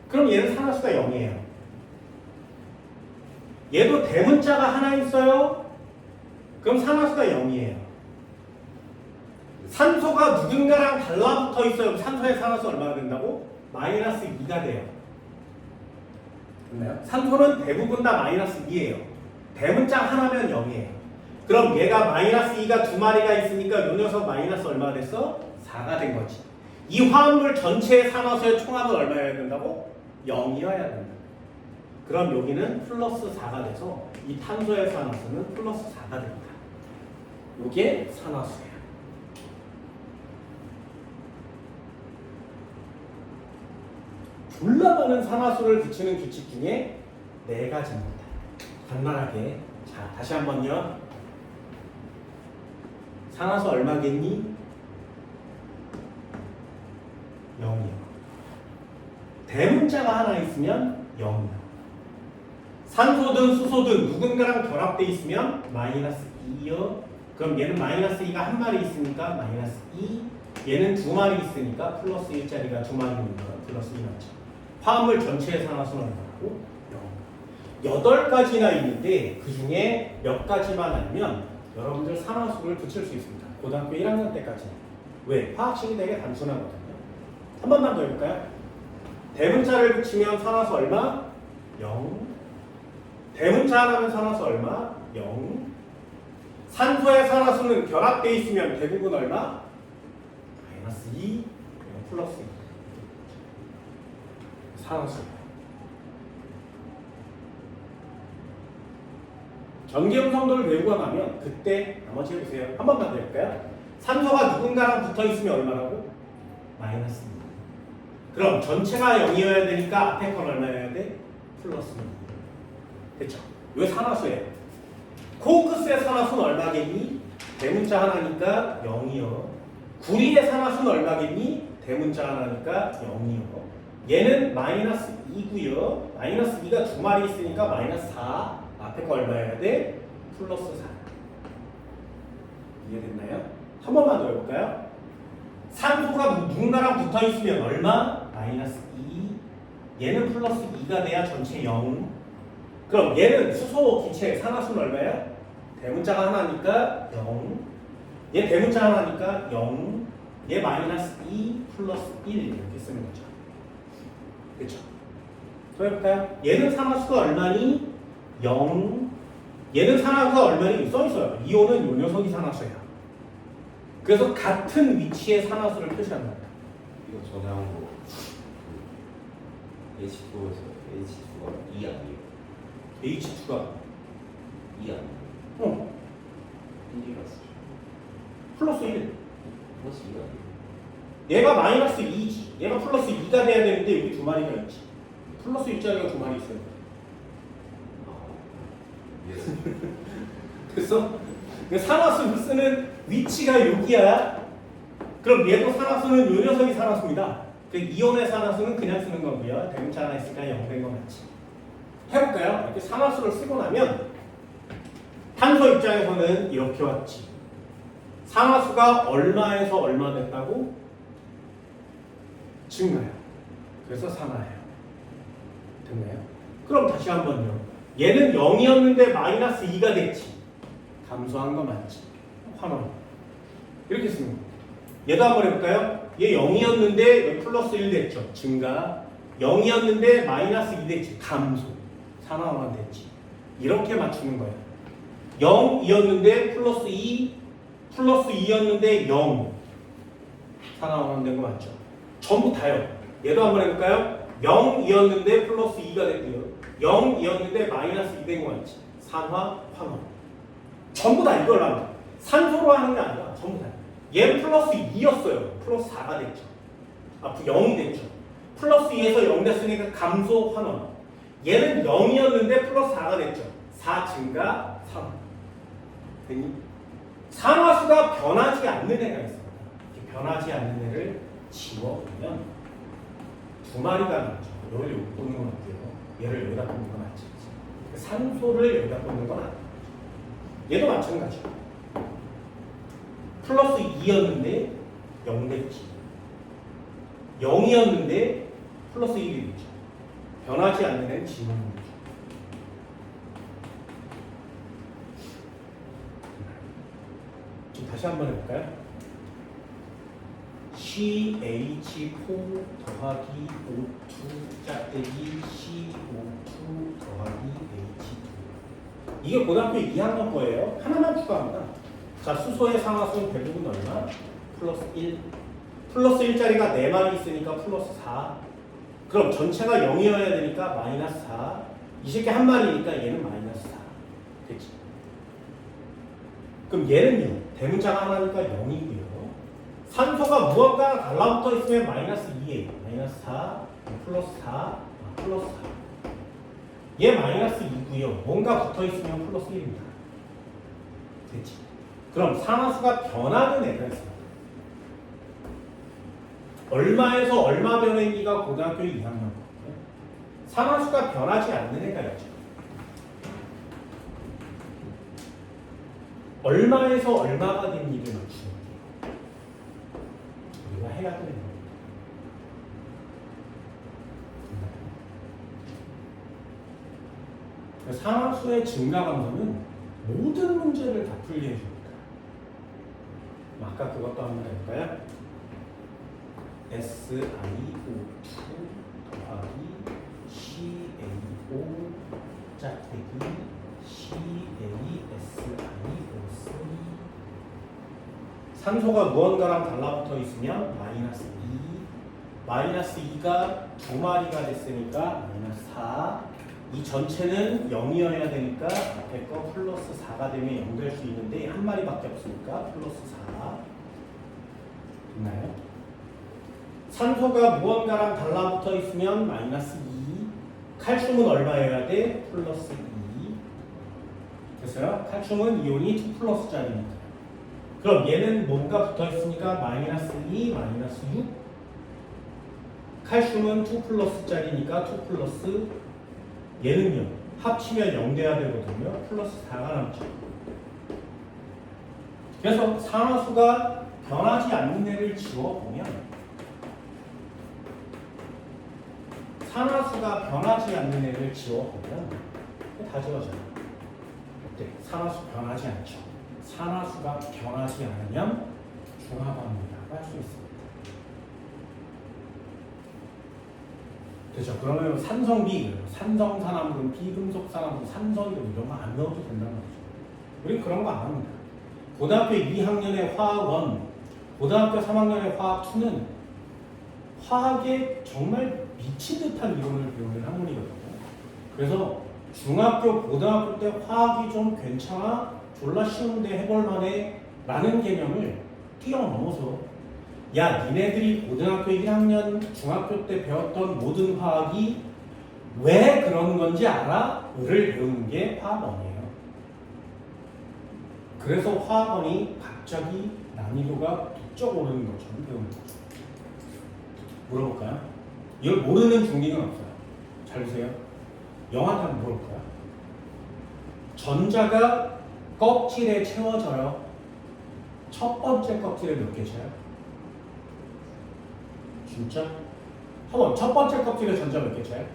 그럼 얘는 산화수가 0이에요. 얘도 대문자가 하나 있어요. 그럼 산화수가 0이에요. 산소가 누군가랑 달라붙어 있어요. 산소의 산화수 얼마나 된다고? 마이너스 2가 돼요. 됐나요? 산소는 대부분 다 마이너스 2예요. 대문자 하나면 0이에요. 그럼 얘가 마이너스 2가 2마리가 있으니까 요 녀석 마이너스 얼마가 됐어? 4가 된 거지. 이 화합물 전체의 산화수의 총합은 얼마여야 된다고? 0이어야 된다. 그럼 여기는 플러스 4가 돼서 이 탄소의 산화수는 플러스 4가 됩니다. 이게 산화수예요. 졸라 많은 산화수를 붙이는 규칙 중에 4가지입니다. 간단하게. 자, 다시 한번요. 산화수 얼마겠니? 0이요. 대문자가 하나 있으면 0이요. 산소든 수소든 누군가랑 결합돼 있으면 마이너스 2요. 그럼 얘는 마이너스 2가 한 마리 있으니까 마이너스 2. 얘는 두 마리 있으니까 플러스 1짜리가 두 마리니까 플러스 2 맞죠. 화합물 전체의 산화수는 얼마라고? 0. 8가지나 있는데 그 중에 몇 가지만 알면 여러분들 산화수를 붙일 수 있습니다. 고등학교 1학년 때까지. 왜? 화학식이 되게 단순하거든요. 한 번만 더 해볼까요? 대문자를 붙이면 산화수 얼마? 0. 대문자 하나면 산화수 얼마? 0. 산소의 산화수는 결합되어 있으면 대부분 얼마? 마이너스 2, 플러스 2. 산화수. 전기음성도를 외우고 나면 그때 나머지 해보세요. 한 번만 더 해볼까요? 산소가 누군가랑 붙어 있으면 얼마라고? 마이너스 2. 그럼 전체가 0이어야 되니까 앞에 건 얼마여야 돼? 플러스 2. 됐죠? 이거 산화수예요. 코크스의 산화수는 얼마겠니? 대문자 하나니까 0이요. 구리의 산화수는 얼마겠니? 대문자 하나니까 0이요. 얘는 마이너스 2고요. 마이너스 2가 두 마리 있으니까 마이너스 4. 앞에 거 얼마여야 돼? 플러스 4. 이해됐나요? 한 번만 더 해볼까요? 산소가 누군가랑 붙어 있으면 얼마? 마이너스 2. 얘는 플러스 2가 돼야 전체 0. 그럼 얘는 수소 기체 산화수는 얼마야? 대문자가 하나니까 0. 얘 대문자 하나니까 0. 얘 마이너스 2 플러스 1 이렇게 쓰는 거죠. 그렇죠? 또 해볼까요? 얘는 산화수가 얼마니? 0. 얘는 산화수가 얼마니? 써있어요. 이온은 요 녀석이 산화수야. 그래서 같은 위치의 산화수를 표시한다. 이거 전에 한 거 H2에서 H2가 2 아니에요? H2가 2 아니에요? 1이라서 플러스 1. 플러스 2가 아니에요? 얘가 마이너스 2지. 얘가 플러스 2가 돼야 되는데 여기 두 마리가 있지. 플러스 1짜리가 두 마리 있어요. 됐어? 산화수를 쓰는 위치가 여기야. 그럼 얘도 산화수는 요 녀석이 산화수입니다. 이온의 산화수는 그냥 쓰는 거고요. 대문자 하나 있으니까 0 된 거 맞지? 해볼까요? 이렇게 산화수를 쓰고 나면 탄소 입장에서는 이렇게 왔지. 산화수가 얼마에서 얼마 됐다고? 증가요. 그래서 산화예요. 됐나요? 그럼 다시 한번요. 얘는 0이었는데 마이너스 2가 됐지. 감소한 거 맞지? 환원. 이렇게 쓰는 거예요. 얘도 한번 해볼까요? 얘 0이었는데 플러스 1 됐죠. 증가. 0이었는데 마이너스 2 됐지. 감소. 산화환원 됐지. 이렇게 맞추는 거예요. 0이었는데 플러스 2, 플러스 2였는데 0. 산화환원 된 거 맞죠? 전부 다요. 얘도 한번 해볼까요? 0이었는데 플러스 2가 됐고요. 0이었는데 마이너스 2 된 거 맞지? 산화, 환원. 전부 다 이걸 합니다. 산소로 하는 게 아니라 전부 다. 얘는 플러스 2였어요. 플러스 4가 됐죠. 0이 됐죠. 플러스 2에서 0 됐으니까 감소, 환원. 얘는 0이었는데 플러스 4가 됐죠. 4 증가, 산화. 됐니? 산화수가 변하지 않는 애가 있습니다. 이렇게 변하지 않는 애를 지워보면 두 마리가 나죠. 얘를 여기 꽂는 건 어때요? 얘를 여기다 꽂는 건 낫지. 산소를 여기다 꽂는 건 아니에요. 얘도 마찬가지죠. 플러스 2였는데 0 됐지. 0이었는데 플러스 1이 됐죠. 변하지 않는 애는 지우는 거죠. 다시 한번 해볼까요? CH4 더하기 O2 짝대기 CO2 더하기 H2. 이게 고등학교 2학년 거예요. 하나만 추가합니다. 자, 수소의 상하수는 대부분 얼마? 플러스 1. 플러스 1짜리가 4마리 있으니까 플러스 4. 그럼 전체가 0이어야 되니까 마이너스 4. 이 새끼 한 마리니까 얘는 마이너스 4. 됐지? 그럼 얘는요? 대문자가 하나니까 0이고요. 산소가 무언가가 달라붙어 있으면 마이너스 2예요. 마이너스 4, 플러스 4, 플러스 4. 얘 마이너스 2고요. 뭔가 붙어 있으면 플러스 1입니다. 됐지? 그럼 산화수가 변하는 애가 있습니다. 얼마에서 얼마 변했기가 고등학교 2학년. 산화수가 변하지 않는 애가 있죠. 얼마에서 얼마가 된 일을 맞추는 게 우리가 해야 되는 겁니다. 산화수의 증가 감소는 모든 문제를 다 풀게 해줍니다. 아까 그것도 한번 해볼까요? SiO2 더하기 CaO 짝대기 CaSiO3 산소가 무언가랑 달라붙어 있으면 마이너스 2 마이너스 2가 두 마리가 됐으니까 마이너스 4 이 전체는 0이어야 되니까 앞에 거 플러스 4가 되면 0 될 수 있는데 한 마리밖에 없으니까 플러스 4 됐나요? 산소가 무언가랑 달라붙어 있으면 마이너스 2 칼슘은 얼마여야 돼? 플러스 2 됐어요? 칼슘은 이온이 2 플러스짜리니까 그럼 얘는 뭔가 붙어 있으니까 마이너스 2 마이너스 6 칼슘은 2 플러스짜리니까 2 플러스 얘는요 합치면 0 돼야 되거든요 플러스 4가 남죠 그래서 산화수가 변하지 않는 애를 지워보면 산화수가 변하지 않는 애를 지워보면 다 지워져요 어때? 산화수 변하지 않죠 산화수가 변하지 않으면 중화합니다가 할 수 있습니다 그렇죠. 그러면 산성비, 산성산화물, 비금속산화물, 산성이동 이런 거 안 넣어도 된다는 거죠. 우린 그런 거 안 합니다. 고등학교 2학년의 화학 1, 고등학교 3학년의 화학 2는 화학에 정말 미친 듯한 이론을 배우는 학문이거든요. 그래서 중학교, 고등학교 때 화학이 좀 괜찮아, 졸라 쉬운데 해볼만해 라는 개념을 뛰어넘어서 야, 니네들이 고등학교 1학년, 중학교 때 배웠던 모든 화학이 왜 그런 건지 알아? 를 배우는 게 화학원이에요. 그래서 화학원이 갑자기 난이도가 뚝 오르는 것처럼 배우는 거죠. 물어볼까요? 이걸 모르는 중딩은 없어요. 잘 보세요. 영화한테 한번 물어볼까요? 전자가 껍질에 채워져요. 첫 번째 껍질에 몇 개 채워요? 진짜? 한번 첫 번째 껍질에 전자 몇 개 차요?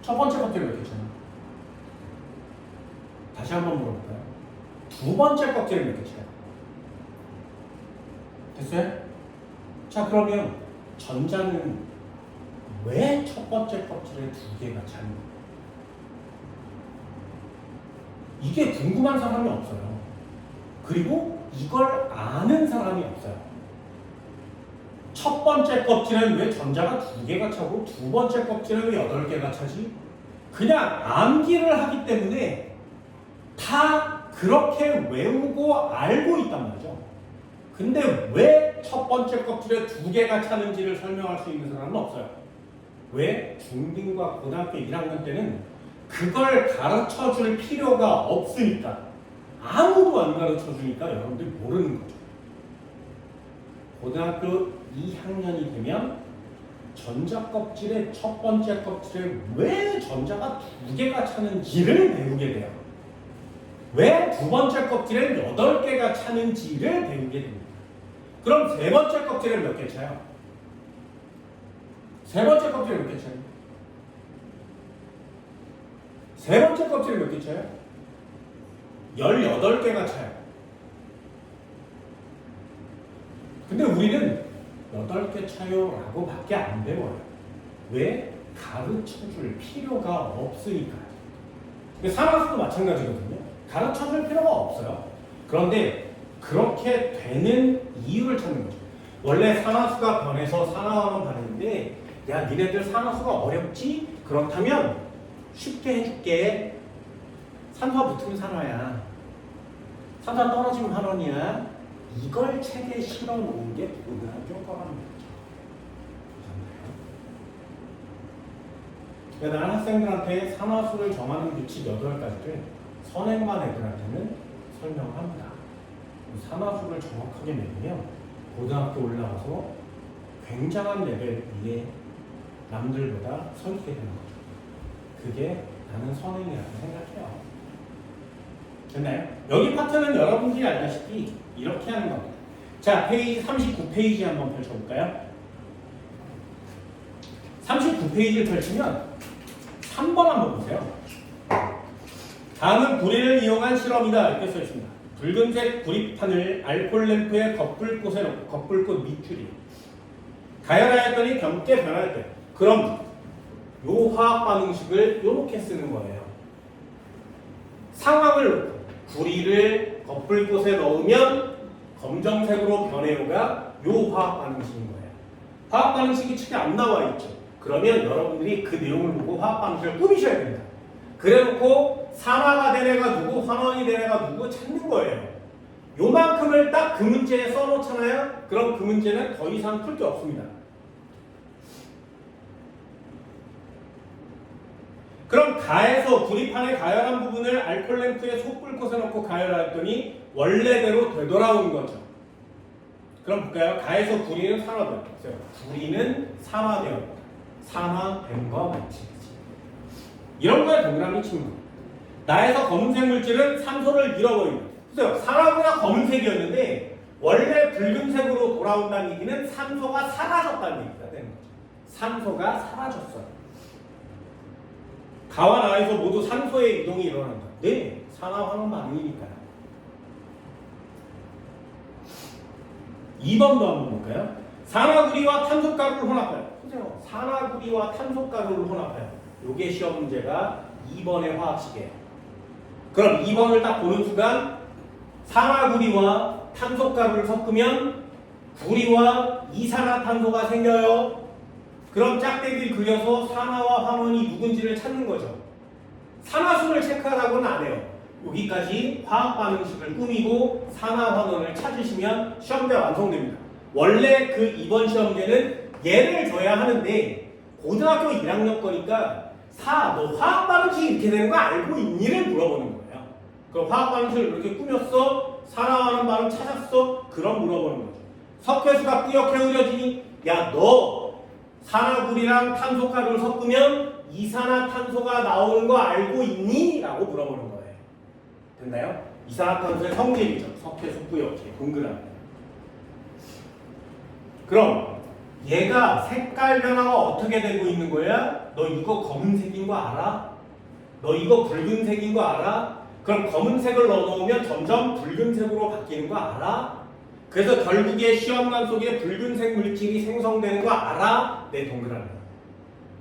첫 번째 껍질에 몇 개 차요? 다시 한번 물어볼까요? 두 번째 껍질에 몇 개 차요? 됐어요? 자 그러면 전자는 왜 첫 번째 껍질에 두 개가 차는 거예요? 이게 궁금한 사람이 없어요. 그리고 이걸 아는 사람이 없어요. 첫 번째 껍질은 왜 전자가 두 개가 차고 두 번째 껍질은 왜 8개가 차지? 그냥 암기를 하기 때문에 다 그렇게 외우고 알고 있단 말이죠. 근데 왜 첫 번째 껍질에 두 개가 차는지를 설명할 수 있는 사람은 없어요. 왜? 중딩과 고등학교 1학년 때는 그걸 가르쳐 줄 필요가 없으니까 아무도 안 가르쳐 주니까 여러분들이 모르는 거죠. 고등학교 2학년이 되면 전자 껍질의 첫 번째 껍질에 왜 전자가 두 개가 차는지를 배우게 돼요. 왜 두 번째 껍질에 8개가 차는지를 배우게 됩니다. 그럼 세 번째 껍질에 몇 개 차요? 세 번째 껍질에 몇 개 차요? 세 번째 껍질에 몇 개 차요? 18개가 차요. 근데 우리는 8개 차요 라고 밖에 안 배워요. 왜? 가르쳐줄 필요가 없으니까요. 산화수도 마찬가지거든요. 가르쳐줄 필요가 없어요. 그런데 그렇게 되는 이유를 찾는 거죠. 원래 산화수가 변해서 산화원은 가는데 야 니네들 산화수가 어렵지? 그렇다면 쉽게 해줄게. 산소가 붙으면 산화야. 산소가 떨어지면 환원이야. 이걸 책에 실어놓은 게 고등학교 거라는 거죠. 그러셨나요? 나는 학생들한테 산화수를 정하는 규칙 8가지를 선행반 애들한테는 설명을 합니다. 산화수를 정확하게 내면 고등학교 올라가서 굉장한 레벨 위에 남들보다 서 있게 되는 거죠. 그게 나는 선행이라고 생각해요. 됐나요? 여기 파트는 여러분들이 알다시피 이렇게 하는 겁니다. 자, 페이지 39페이지 한번 펼쳐볼까요? 39페이지를 펼치면 3번 한번 보세요. 다음은 구리를 이용한 실험이다 이렇게 써 있습니다. 붉은색 구리판을 알코올 램프의 겉불꽃에 넣고 겉불꽃 밑줄이 가열하였더니 검게 변할 때 그럼 요 화학 반응식을 요렇게 쓰는 거예요. 상황을 놓고 구리를 겉불꽃에 넣으면 검정색으로 변해요가 요 화학 반응식인 거예요. 화학 반응식이 책에 안 나와 있죠. 그러면 여러분들이 그 내용을 보고 화학 반응식을 꾸미셔야 됩니다. 그래놓고 산화가 된 애가 누구, 환원이 된 애가 누구 찾는 거예요. 요만큼을 딱 그 문제에 써놓잖아요. 그럼 그 문제는 더 이상 풀 게 없습니다. 그럼 가에서 구리판에 가열한 부분을 알코올 램프에 솥불꽃에 넣고 가열했더니 원래대로 되돌아온 거죠. 그럼 볼까요? 가에서 구리는 산화되었어요. 구리는 산화되었다. 산화된 거 맞지? 이런 거에 동그라미 치는 거예요. 나에서 검은색 물질은 산소를 잃어버린다. 보세요. 산화구가 검은색이었는데 원래 붉은색으로 돌아온다는 얘기는 산소가 사라졌다는 얘기가 되는 거죠. 산소가 사라졌어요. 가와 나에서 모두 산소의 이동이 일어난다. 네, 산화환원 반응이니까요. 2번도 한번 볼까요? 산화구리와 탄소가루를 혼합하여. 보세요. 산화구리와 탄소가루를 혼합하여. 요게 시험 문제가 2번의 화학식이에요. 그럼 2번을 딱 보는 순간 산화구리와 탄소가루를 섞으면 구리와 이산화탄소가 생겨요. 그럼 짝대기를 그려서 산화와 환원이 누군지를 찾는 거죠. 산화수를 체크하라고는 안 해요. 여기까지 화학 반응식을 꾸미고 산화환원을 찾으시면 시험대 완성됩니다. 원래 그 2번 시험제는 얘를 줘야 하는데 고등학교 1학년 거니까 너 화학 반응식이 이렇게 되는 거 알고 있니?를 물어보는 거예요. 그럼 화학 반응식을 이렇게 꾸몄어? 산화환원 반응 찾았어? 그럼 물어보는 거죠. 석회수가 뿌옇게 흐려지니 야 너 산화구리랑 탄소가루를 섞으면 이산화탄소가 나오는 거 알고 있니? 라고 물어보는 거예요. 됐나요? 이산화탄소의 성질이죠. 석회수 뿌옇게 동그랗게. 그럼 얘가 색깔 변화가 어떻게 되고 있는 거야? 너 이거 검은색인 거 알아? 너 이거 붉은색인 거 알아? 그럼 검은색을 넣어놓으면 점점 붉은색으로 바뀌는 거 알아? 그래서 결국에 시험관 속에 붉은색 물질이 생성되는 거 알아? 네, 동그라미.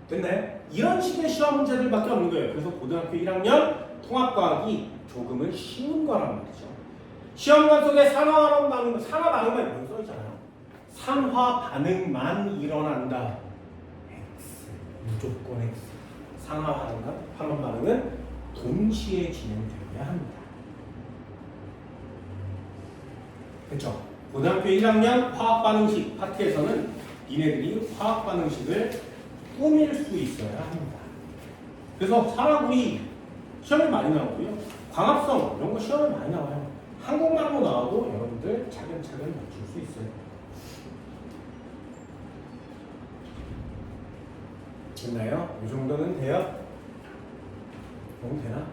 됐나요? 이런 식의 시험 문제들밖에 없는 거예요. 그래서 고등학교 1학년 통합과학이 조금은 쉬운 거란 말이죠. 시험관 속에 산화 반응만 이렇게 써있잖아요. 산화 반응만 일어난다. X, 무조건 X. 산화 반응과 환원 반응은 동시에 진행되어야 합니다. 그렇죠? 고등학교 1학년 화학 반응식 파트에서는 니네들이 화학 반응식을 꾸밀 수 있어야 합니다. 그래서 산화구리 시험이 많이 나오고요. 광합성 이런 거 시험이 많이 나와요. 한국말로 나와도 여러분들 차근차근 맞출 수 있어요. 됐나요? 이 정도는 돼요? 너무 되나?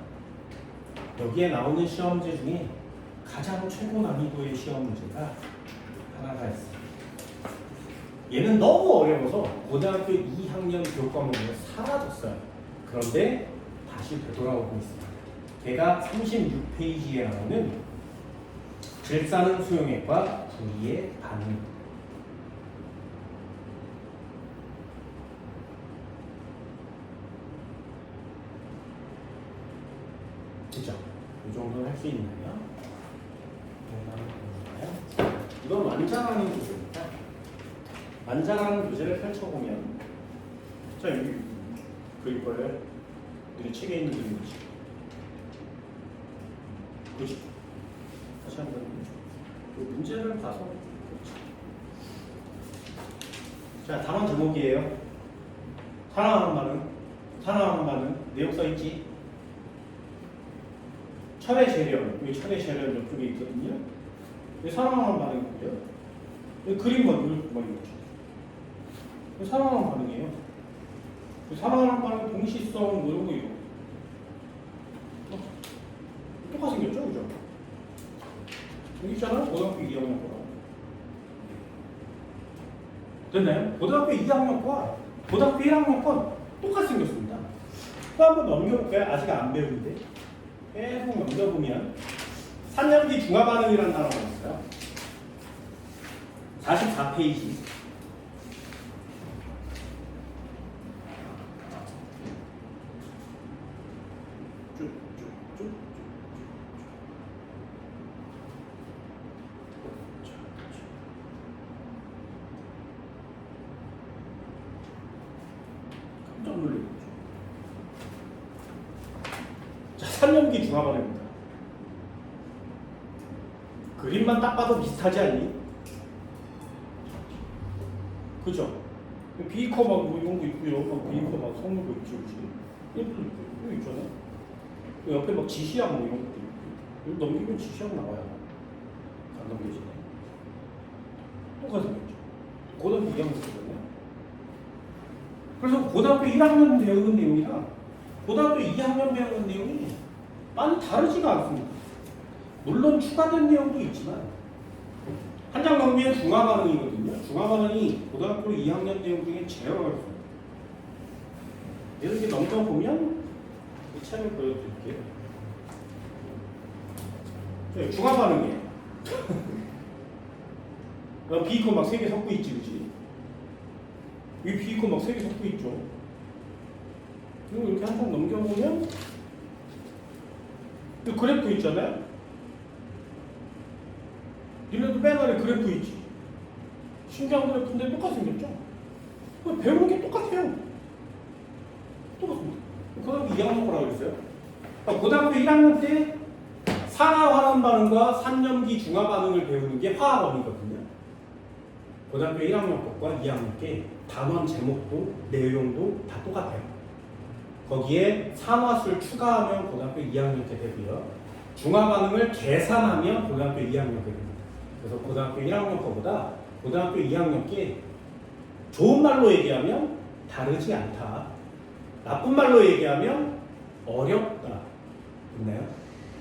여기에 나오는 시험제 중에 가장 최고 난이도의 시험 문제가 하나가 있어요. 얘는 너무 어려워서 고등학교 2학년 교과목으로 사라졌어요. 그런데 다시 되돌아오고 있습니다. 걔가 36페이지에 나오는 질산은 수용액과 구리의 반응. 그죠? 이 정도는 할 수 있나요? 이건 완장하는 교재입니다. 완장하는 교재를 펼쳐보면 자 여기 그릴 거예요. 우리 책에 있는 그림이지. 그렇지. 다시 한번 문제를 봐서 그렇지. 자 단원 제목이에요. 산화하는 반응 내용 써있지. 철의 재련, 여기 철의 재련 옆쪽에 있거든요. 여기 산화하는 반응이고요. 여기 그림 먼저 이렇게. 여기 산화하는 반응이에요. 여기 산화하는 반응 동시성 뭐 이런 거 이거. 똑같이 생겼죠, 그죠? 여기 있잖아요, 고등학교 2학년 거랑. 됐나요? 고등학교 2학년과 고등학교 1학년 건 똑같이 생겼습니다. 또 한번 넘겨볼까요? 아직 안 배우는데. 계속 넘겨보면 3년기 중화반응이라는 단어가 있어요. 44페이지. 깜짝 놀래겠죠. 자, 3년기 중화반응입니다. 그림만 딱 봐도 비슷하지 않니? 그죠? 비커 막 이런 거 있고요. 막 비커 막 섞는 거 있죠, 그치? 이것도 있고, 이거 있잖아요. 옆에 막 지시약 뭐 이런 것도 있고. 이거 넘기면 지시약 나와요. 안 넘겨지네. 똑같이 생겼죠. 고등학교 2학년 쓰잖아요. 그래서 고등학교 1학년 배우는 내용이랑 고등학교 2학년 배우는 내용이 많이 다르지가 않습니다. 물론 추가된 내용도 있지만 한 장 넘기면 중화반응이거든요. 중화반응이 고등학교 2학년 내용 중에 제일 어렵습니다. 이렇게 넘겨보면 이 책을 보여드릴게요. 네, 중화반응이에요. 비커 막 3개 섞고 있지, 그치? 이 비커 막 3개 섞고 있죠. 그리고 이렇게 한 장 넘겨보면 이 그래프 있잖아요. 니네도 맨 아래 그래프 있지. 신기한 그래프인데 똑같이 생겼죠? 배우는 게 똑같아요. 똑같습니다. 고등학교 2학년 거라고 했어요. 고등학교 1학년 때 산화환원 반응과 3년기 중화 반응을 배우는 게 화학원이거든요. 고등학교 1학년 것과 2학년 게 단원 제목도 내용도 다 똑같아요. 거기에 산화수를 추가하면 고등학교 2학년 때 되고요. 중화 반응을 계산하면 고등학교 2학년 때 됩니다. 그래서 고등학교 1학년 거보다 고등학교 2학년 게 좋은 말로 얘기하면 다르지 않다. 나쁜 말로 얘기하면 어렵다. 있나요?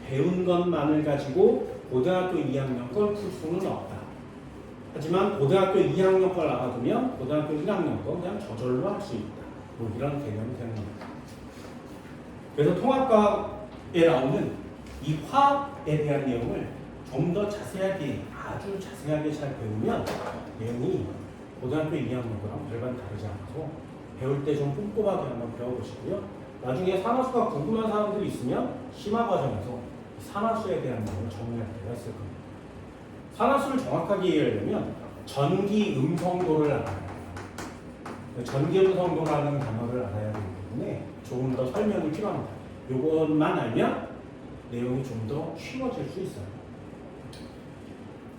배운 것만을 가지고 고등학교 2학년 걸 풀 수는 없다. 하지만 고등학교 2학년 걸 알아두면 고등학교 1학년 거 그냥 저절로 할 수 있다. 뭐 이런 개념이 되는 겁니다. 그래서 통합과에 나오는 이 화학에 대한 내용을 좀 더 자세하게, 아주 자세하게 잘 배우면 내용이 고등학교 2학년 거랑 별반 다르지 않아서 배울 때 좀 꼼꼼하게 한번 배워보시고요. 나중에 산화수가 궁금한 사람들이 있으면 심화 과정에서 산화수에 대한 내용을 정리할 때가 있을 겁니다. 산화수를 정확하게 이해하려면 전기 음성도를 알아야 해요. 전기 음성도라는 단어를 알아야 하기 때문에 조금 더 설명이 필요합니다. 이것만 알면 내용이 좀 더 쉬워질 수 있어요.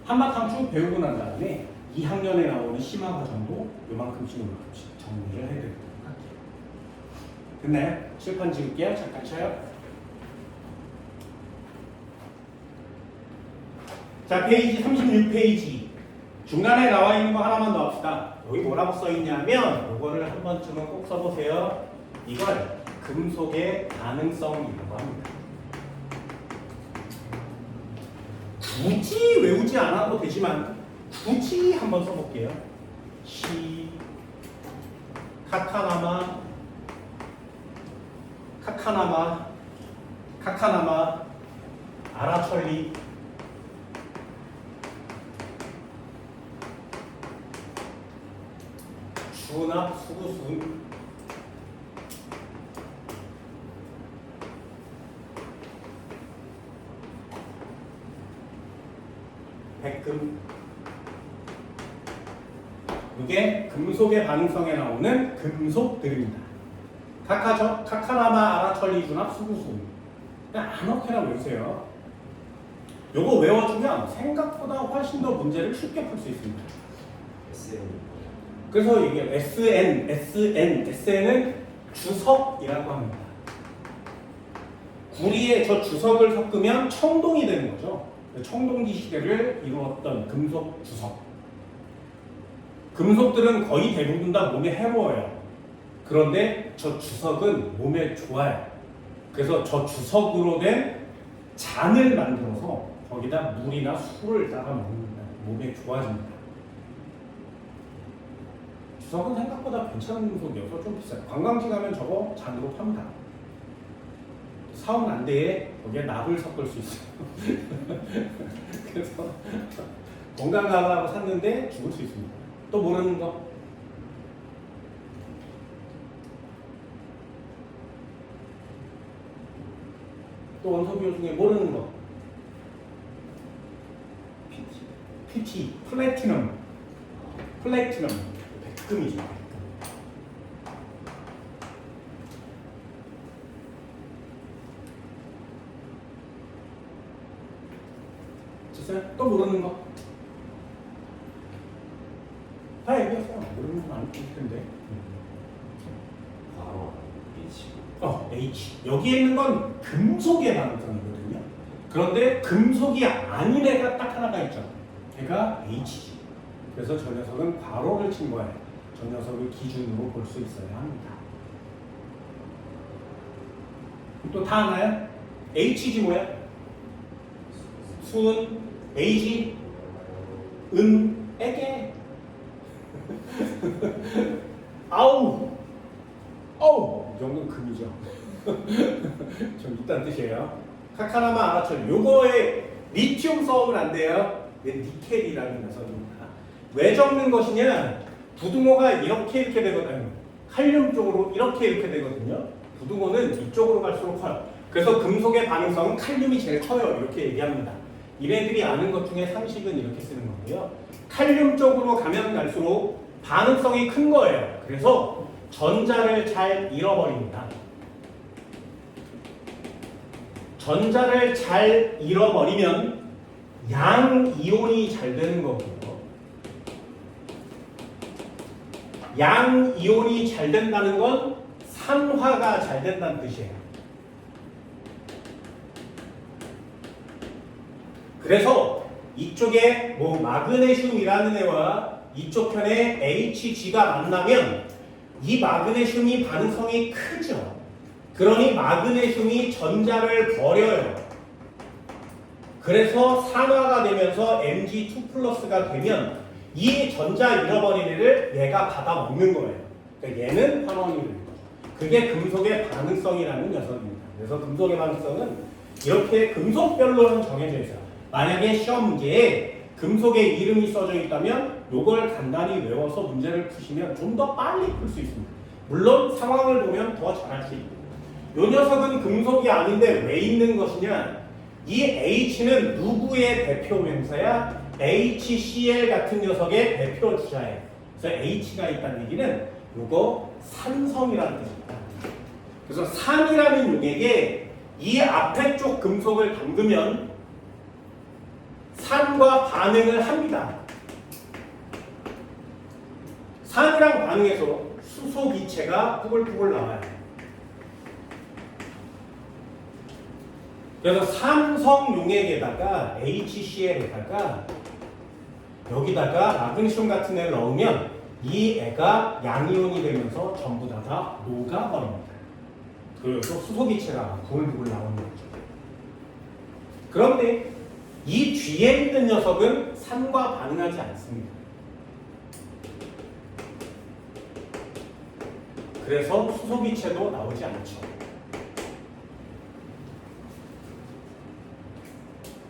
한바탕 쭉 배우고 난 다음에 2학년에 나오는 심화 과정도 요만큼씩 정리를 해드리도록 할게요. 됐나요? 칠판 찍을게요. 잠깐 쉬어요. 자, 페이지 36페이지 중간에 나와 있는 거 하나만 더 합시다. 여기 뭐라고 써 있냐면 이거를 한 번쯤은 꼭 써보세요. 이걸 금속의 가능성이라고 합니다. 굳이 외우지 않아도 되지만 굳이 한번 써볼게요. 시, 카카나마, 아라철리, 수납, 수구순, 백금. 이게 금속의 반응성에 나오는 금속들입니다. 카카나마, 아라철리, 준합, 수구순. 그냥 아무렇게나 외우세요. 요거 외워주면 생각보다 훨씬 더 문제를 쉽게 풀 수 있습니다. 그래서 이게 SN은 주석이라고 합니다. 구리에 저 주석을 섞으면 청동이 되는 거죠. 청동기 시대를 이루었던 금속 주석. 금속들은 거의 대부분 다 몸에 해로워요. 그런데 저 주석은 몸에 좋아요. 그래서 저 주석으로 된 잔을 만들어서 거기다 물이나 술을 따라 먹는다. 몸에 좋아집니다. 주석은 생각보다 괜찮은 금속이어서 좀 비싸요. 관광지 가면 저거 잔으로 팝니다. 사원 안대에 거기에 납을 섞을 수 있어요. 그래서 건강하다고 샀는데 죽을 수 있습니다. 또 모르는 거? 또 원소 비료 중에 모르는 거? PT, 플래티넘. 백금이죠. 됐어요? 또 모르는 거? 다 얘기했어요. 모르는 건 아닐 텐데. 바로 H. H. 여기에 있는 건 금속의 반응성이거든요. 그런데 금속이 아닌 애가 딱 하나가 있죠. 걔가 H지. 그래서 저 녀석은 괄호를 친 거예요. 저 녀석을 기준으로 볼 수 있어야 합니다. 또 다 아나요? H지 뭐야? 수은, A지, 에게. 아우, 이 정도는 금이죠. 좀 이딴 뜻이에요. 각 하나만 알아쳐요. 요거에 리튬 써오면 안 돼요. 니켈이라는 녀석입니다. 왜 적는 것이냐? 부등호가 이렇게 되거든요. 칼륨 쪽으로 이렇게 되거든요. 부등호는 이쪽으로 갈수록 커요. 그래서 금속의 반응성은 칼륨이 제일 커요. 이렇게 얘기합니다. 이네들이 아는 것 중에 상식은 이렇게 쓰는 거고요. 칼륨 쪽으로 가면 갈수록 반응성이 큰 거예요. 그래서 전자를 잘 잃어버립니다. 전자를 잘 잃어버리면 양이온이 잘 되는 거고요. 양이온이 잘 된다는 건 산화가 잘 된다는 뜻이에요. 그래서 이쪽에 뭐 마그네슘이라는 애와 이쪽 편에 HG가 만나면 이 마그네슘이 반응성이 크죠. 그러니 마그네슘이 전자를 버려요. 그래서 산화가 되면서 Mg2 플러스가 되면 이 전자 잃어버린 애를 얘가 받아 먹는 거예요. 그러니까 얘는 환원이 되는 거죠. 그게 금속의 반응성이라는 녀석입니다. 그래서 금속의 반응성은 이렇게 금속별로는 정해져 있어요. 만약에 시험 문제에 금속의 이름이 써져 있다면 이걸 간단히 외워서 문제를 푸시면 좀 더 빨리 풀 수 있습니다. 물론 상황을 보면 더 잘할 수 있고. 이 녀석은 금속이 아닌데 왜 있는 것이냐? 이 H는 누구의 대표 명사야? HCl 같은 녀석의 대표 주자예요. 그래서 H가 있다는 얘기는 이거 산성이라는 뜻입니다. 그래서 산이라는 용액에 이 앞에 쪽 금속을 담그면 산과 반응을 합니다. 산이랑 반응해서 수소기체가 푸글푸글 나와요. 그래서 산성 용액에다가 HCl에다가 여기다가 마그네슘 같은 애를 넣으면 이 애가 양이온이 되면서 전부 다 녹아버립니다. 그래서 수소기체가 부글부글 나오는 거죠. 그런데 이 뒤에 있는 녀석은 산과 반응하지 않습니다. 그래서 수소기체도 나오지 않죠.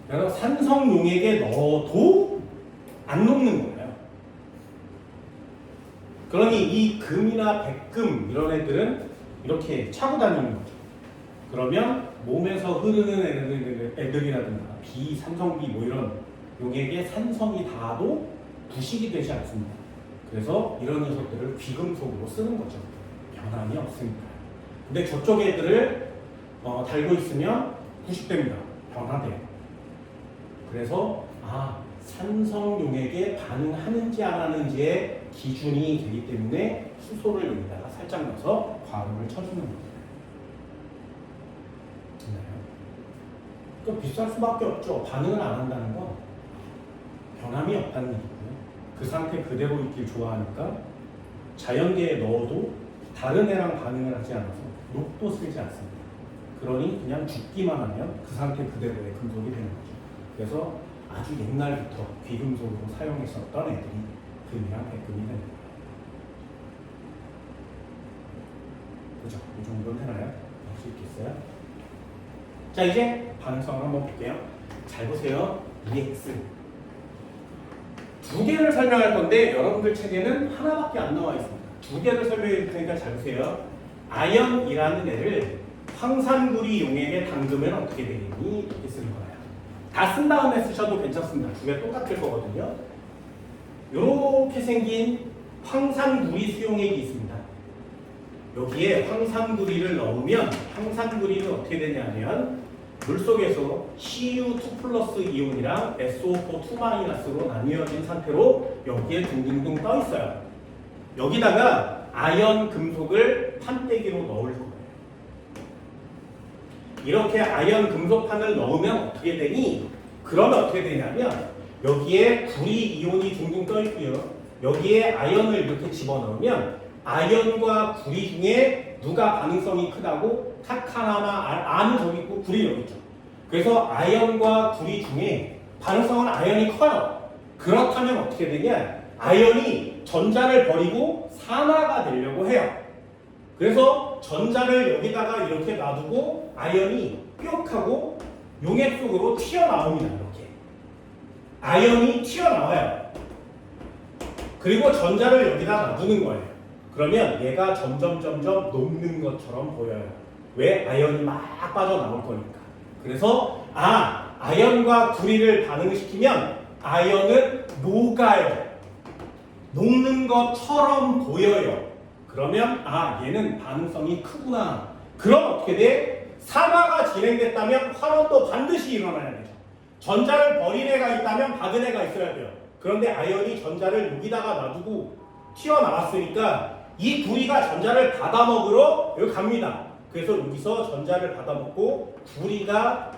그래서 산성 용액에 넣어도 안 녹는 거예요. 그러니 이 금이나 백금 이런 애들은 이렇게 차고 다니는 거죠. 그러면 몸에서 흐르는 애들이라든가 비산성비 뭐 이런 용액에 산성이 닿아도 부식이 되지 않습니다. 그래서 이런 녀석들을 귀금속으로 쓰는 거죠. 변함이 없습니다. 근데 저쪽 애들을 달고 있으면 부식됩니다. 변화돼요. 그래서 산성 용액에 반응하는지 안 하는지의 기준이 되기 때문에 수소를 여기다가 살짝 넣어서 괄호를 쳐주는 겁니다. 됐나요? 또 비쌀 수밖에 없죠. 반응을 안 한다는 건 변함이 없다는 얘기고요. 그 상태 그대로 있길 좋아하니까 자연계에 넣어도 다른 애랑 반응을 하지 않아서 녹도 쓰지 않습니다. 그러니 그냥 죽기만 하면 그 상태 그대로의 금속이 되는 거죠. 그래서 아주 옛날부터 귀금속으로 사용했었던 애들이 금이랑 백금이 되는 거예요. 그죠? 이 정도는 되나요? 할 수 있겠어요? 자, 이제 반응성을 한번 볼게요. 잘 보세요. EX 두 개를 설명할 건데 여러분들 책에는 하나밖에 안 나와 있습니다. 두 개를 설명해 줄 테니까 잘 보세요. 아연이라는 애를 황산구리 용액에 담그면 어떻게 되니? 이렇게 쓰는 거예요. 다 쓴 다음에 쓰셔도 괜찮습니다. 두 개 똑같을 거거든요. 이렇게 생긴 황산구리 수용액이 있습니다. 여기에 황산구리를 넣으면 황산구리는 어떻게 되냐면 물속에서 Cu2 플러스 이온이랑 SO4 2-로 나뉘어진 상태로 여기에 둥둥둥 떠 있어요. 여기다가 아연 금속을 판때기로 넣을 거예요. 이렇게 아연 금속판을 넣으면 어떻게 되니? 그러면 어떻게 되냐면 여기에 구리 이온이 둥둥 떠 있고요. 여기에 아연을 이렇게 집어넣으면 아연과 구리 중에 누가 반응성이 크다고? 탁하나나 R은 저기 있고 구리 여기 있죠. 그래서 아연과 구리 중에 반응성은 아연이 커요. 그렇다면 어떻게 되냐? 아연이 전자를 버리고 산화가 되려고 해요. 그래서 전자를 여기다가 이렇게 놔두고 아연이 뿅 하고 용액 속으로 튀어나옵니다. 이렇게 아연이 튀어나와요. 그리고 전자를 여기다 놔두는 거예요. 그러면 얘가 점점 녹는 것처럼 보여요. 왜? 아연이 막 빠져나올 거니까. 그래서 아연과 구리를 반응시키면 아연은 녹아요. 녹는 것처럼 보여요. 그러면 얘는 반응성이 크구나. 그럼 어떻게 돼? 산화가 진행됐다면 환원도 반드시 일어나야 되죠. 전자를 버린 애가 있다면 받은 애가 있어야 돼요. 그런데 아연이 전자를 여기다가 놔두고 튀어나왔으니까 이 구리가 전자를 받아먹으러 여기 갑니다. 그래서 여기서 전자를 받아먹고 구리가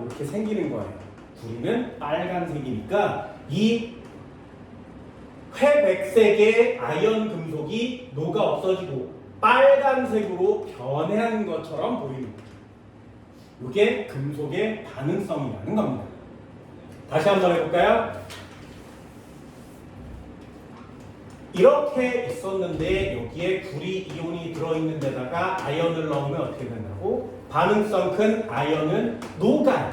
이렇게 생기는 거예요. 구리는 빨간색이니까 이 회백색의 아연 금속이 녹아 없어지고 빨간색으로 변하는 것처럼 보이는 거죠. 이게 금속의 반응성이라는 겁니다. 다시 한번 해볼까요? 이렇게 있었는데 여기에 구리 이온이 들어있는 데다가 아연을 넣으면 어떻게 된다고? 반응성 큰 아연은 녹아요.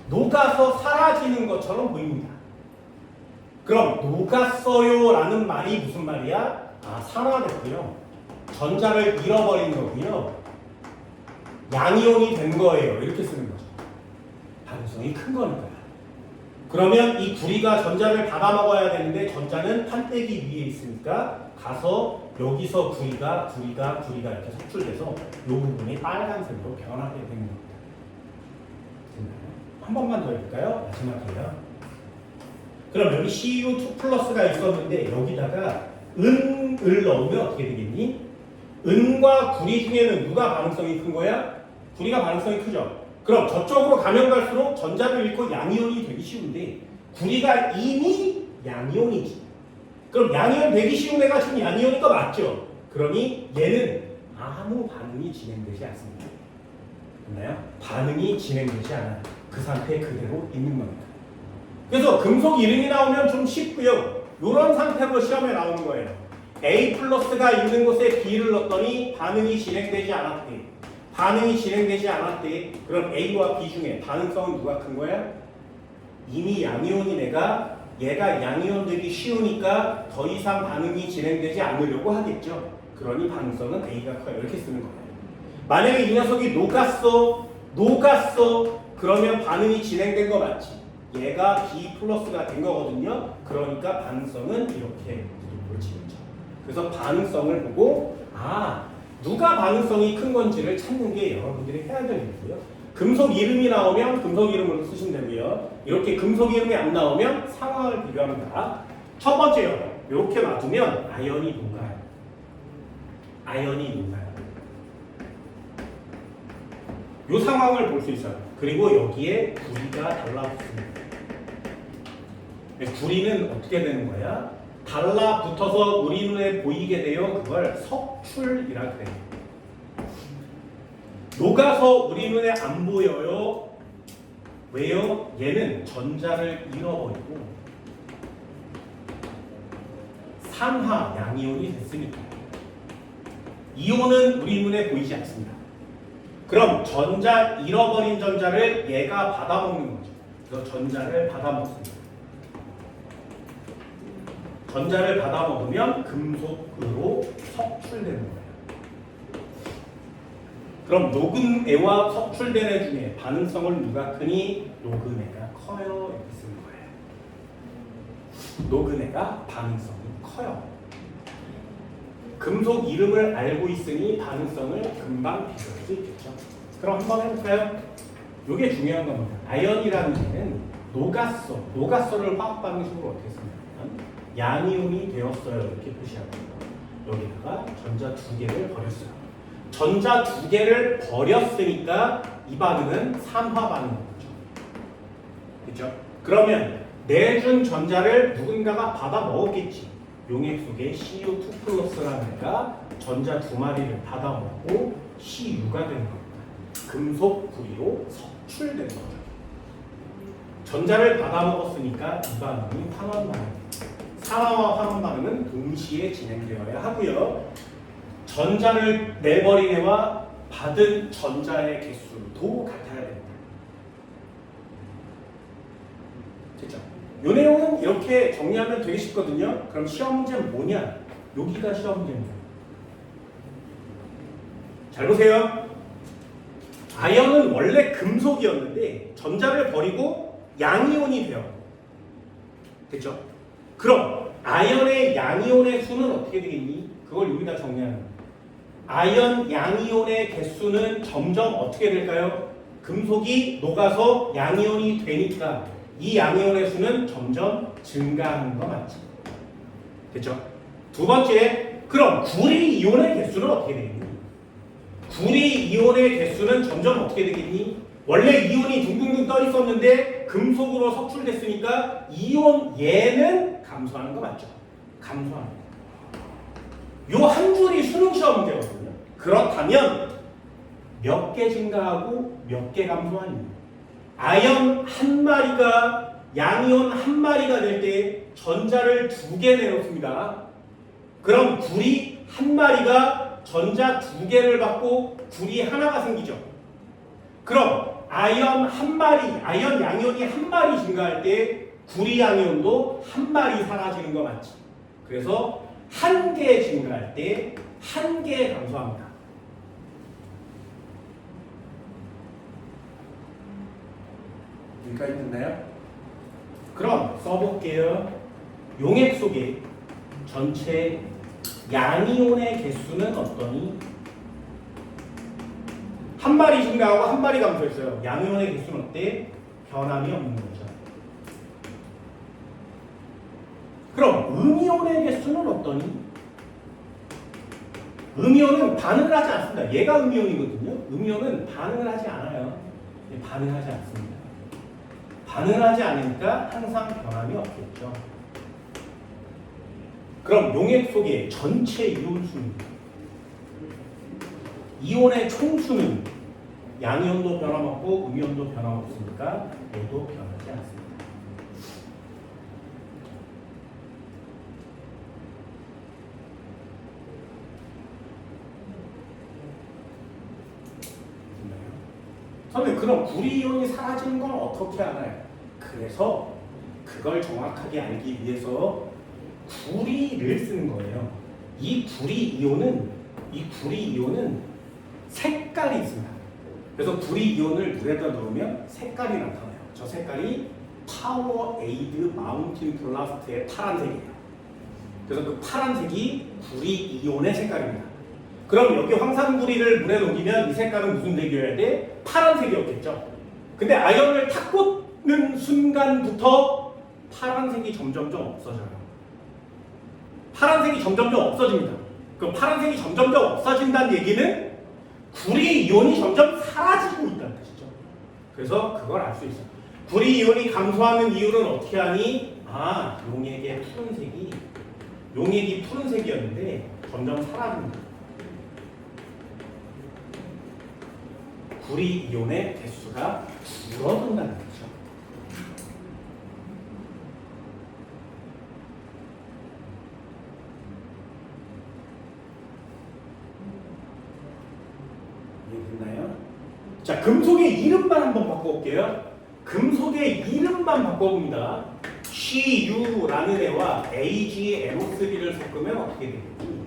녹아서 사라지는 것처럼 보입니다. 그럼 녹았어요 라는 말이 무슨 말이야? 산화됐고요. 전자를 잃어버린 거고요. 양이온이 된 거예요. 이렇게 쓰는 거죠. 반응성이 큰 거니까요. 그러면 이 구리가 전자를 받아먹어야 되는데 전자는 판때기 위에 있으니까 가서 여기서 구리가 이렇게 삭출돼서 이 부분이 빨간색으로 변하게 되는 겁니다. 한 번만 더 해볼까요? 마지막이에요. 그럼 여기 Cu2 플러스가 있었는데 여기다가 은을 넣으면 어떻게 되겠니? 은과 구리 중에는 누가 반응성이 큰 거야? 구리가 반응성이 크죠. 그럼 저쪽으로 가면 갈수록 전자를 잃고 양이온이 되기 쉬운데 구리가 이미 양이온이지. 그럼 양이온 되기 쉬운 애가 지금 양이온인 거 맞죠? 그러니 얘는 아무 반응이 진행되지 않습니다. 됐나요? 반응이 진행되지 않아요. 그 상태 그대로 있는 겁니다. 그래서 금속 이름이 나오면 좀 쉽고요. 이런 상태로 시험에 나오는 거예요. A 플러스가 있는 곳에 B를 넣었더니 반응이 진행되지 않았대. 그럼 A와 B 중에 반응성은 누가 큰 거야? 이미 양이온인 얘가 양이온 되기 쉬우니까 더 이상 반응이 진행되지 않으려고 하겠죠. 그러니 반응성은 A가 커요. 이렇게 쓰는 거예요. 만약에 이 녀석이 녹았어. 그러면 반응이 진행된 거 맞지? 얘가 B 플러스가 된 거거든요. 그러니까 반응성은 이렇게 무릎을 죠. 그래서 반응성을 보고 누가 반응성이 큰 건지를 찾는 게 여러분들이 해야 되는 거고요. 금속 이름이 나오면 금속 이름으로 쓰시면 되고요. 이렇게 금속 이름이 안 나오면 상황을 비교합니다. 첫 번째요. 이렇게 놔두면 아연이 녹아요. 이 상황을 볼 수 있어요. 그리고 여기에 구리가 달라붙습니다. 구리는 어떻게 되는 거야? 달라붙어서 우리 눈에 보이게 되어 그걸 석출이라 그래요. 녹아서 우리 눈에 안 보여요. 왜요? 얘는 전자를 잃어버리고 산화 양이온이 됐으니까. 이온은 우리 눈에 보이지 않습니다. 그럼 잃어버린 전자를 얘가 받아먹는 거죠. 그래서 전자를 받아먹습니다. 전자를 받아먹으면 금속으로 석출되는 거예요. 그럼 녹은 애와 석출된 애 중에 반응성을 누가 크니? 녹은 애가 커요. 이렇게 쓰는 거예요. 녹은 애가 반응성이 커요. 금속 이름을 알고 있으니 반응성을 금방 비교할 수 있겠죠. 그럼 한번 해볼까요? 이게 중요한 겁니다. 아연이라는 애는 녹았어를 화학 반응식으로 어떻게 쓰냐면 양이온이 되었어요. 이렇게 표시하고요. 여기다가 전자 2개를 버렸어요. 전자 2개를 버렸으니까 이 반응은 산화 반응인 거죠. 그렇죠? 그러면 내준 전자를 누군가가 받아 먹었겠지. 용액 속에 CU2 플러스라는 애가 전자 2마리를 받아 먹고 CU가 되는 겁니다. 금속 구리로 석출되는 거죠. 전자를 받아 먹었으니까 이 반응이 환원 반응입니다. 산화와 환원 반응은 동시에 진행되어야 하고요. 전자를 내버린 애와 받은 전자의 개수도 같아야 됩니다. 됐죠? 요 내용은 이렇게 정리하면 되게 쉽거든요. 그럼 시험 문제는 뭐냐? 여기가 시험 문제입니다. 잘 보세요. 아연은 원래 금속이었는데 전자를 버리고 양이온이 돼요. 됐죠? 그럼 아연의 양이온의 수는 어떻게 되겠니? 그걸 여기다 정리하는 거예요. 아연 양이온의 개수는 점점 어떻게 될까요? 금속이 녹아서 양이온이 되니까 이 양이온의 수는 점점 증가하는 거 맞지? 됐죠? 두 번째, 그럼 구리 이온의 개수는 어떻게 되겠니? 구리 이온의 개수는 점점 어떻게 되겠니? 원래 이온이 둥둥둥 떠 있었는데 금속으로 석출됐으니까 이온 얘는 감소하는 거 맞죠? 감소하는 거. 요 한 줄이 수능 시험 문제거든요. 그렇다면 몇 개 증가하고 몇 개 감소하니? 아연 한 마리가 양이온 한 마리가 될 때 전자를 2개 내놓습니다. 그럼 구리 한 마리가 전자 2개를 받고 구리 하나가 생기죠. 그럼 아연 한 마리, 아연 양이온이 한 마리 증가할 때 구리 양이온도 한 마리 사라지는 거 맞지? 그래서 한 개 증가할 때 한 개 감소합니다. 여기까지 됐나요? 그럼 써볼게요. 용액 속에 전체 양이온의 개수는 어떠니? 한 마리 증가하고 한 마리 감소했어요. 양이온의 개수는 어때? 변함이 없는 거죠. 그럼 음이온의 개수는 어떠니? 음이온은 반응을 하지 않습니다. 얘가 음이온이거든요. 음이온은 반응을 하지 않아요. 반응하지 않습니다. 반응을 하지 않으니까 항상 변함이 없겠죠. 그럼 용액 속의 전체 이온 수는, 이온의 총수는 양이온도 변함없고 음이온도 변함없으니까 얘도 변하지 않습니다. 선생님, 그럼 구리이온이 사라지는 건 어떻게 알아요? 그래서 그걸 정확하게 알기 위해서 구리를 쓰는 거예요. 이 구리이온은 색깔이 있습니다. 그래서 구리이온을 물에다 넣으면 색깔이 나타나요. 저 색깔이 파워에이드 마운틴 블라스트의 파란색이에요. 그래서 그 파란색이 구리이온의 색깔입니다. 그럼 여기 황산구리를 물에 녹이면 이 색깔은 무슨 색이어야 돼? 파란색이었겠죠. 근데 아연을 탁 꽂는 순간부터 파란색이 점점점 없어져요. 파란색이 점점점 없어집니다. 그럼 파란색이 점점점 없어진다는 얘기는 구리 이온이 점점 사라지고 있다는 뜻이죠. 그래서 그걸 알 수 있어. 구리 이온이 감소하는 이유는 어떻게 하니? 아, 용액이 푸른색이었는데 점점 사라진다. 구리 이온의 개수가 줄어든다는 거죠. 이해됐나요? 자, 금속의 이름만 한번 바꿔볼게요. 금속의 이름만 바꿔봅니다. Cu라는 애와 AgNO3를 섞으면 어떻게 되겠니?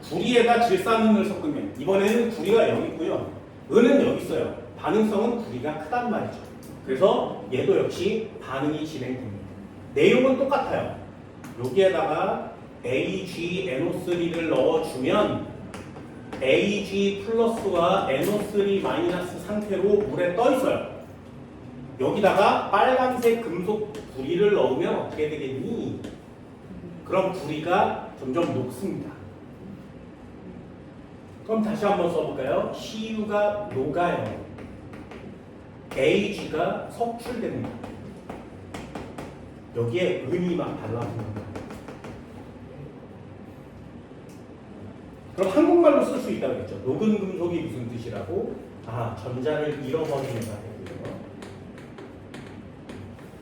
구리에다 질산은을 섞으면 이번에는 구리가 여기 있고요. 은은 여기 있어요. 반응성은 구리가 크단 말이죠. 그래서 얘도 역시 반응이 진행됩니다. 내용은 똑같아요. 여기에다가 AgNO3를 넣어주면 Ag 플러스와 NO3 마이너스 상태로 물에 떠 있어요. 여기다가 빨간색 금속 구리를 넣으면 어떻게 되겠니? 그럼 구리가 점점 녹습니다. 그럼 다시 한번 써볼까요? Cu가 녹아요. Ag가 석출됩니다. 여기에 은이 막 발라주는 거예요. 그럼 한국말로 쓸 수 있다고 했죠. 녹은 금속이 무슨 뜻이라고? 아, 전자를 잃어버리는 애가 되고요.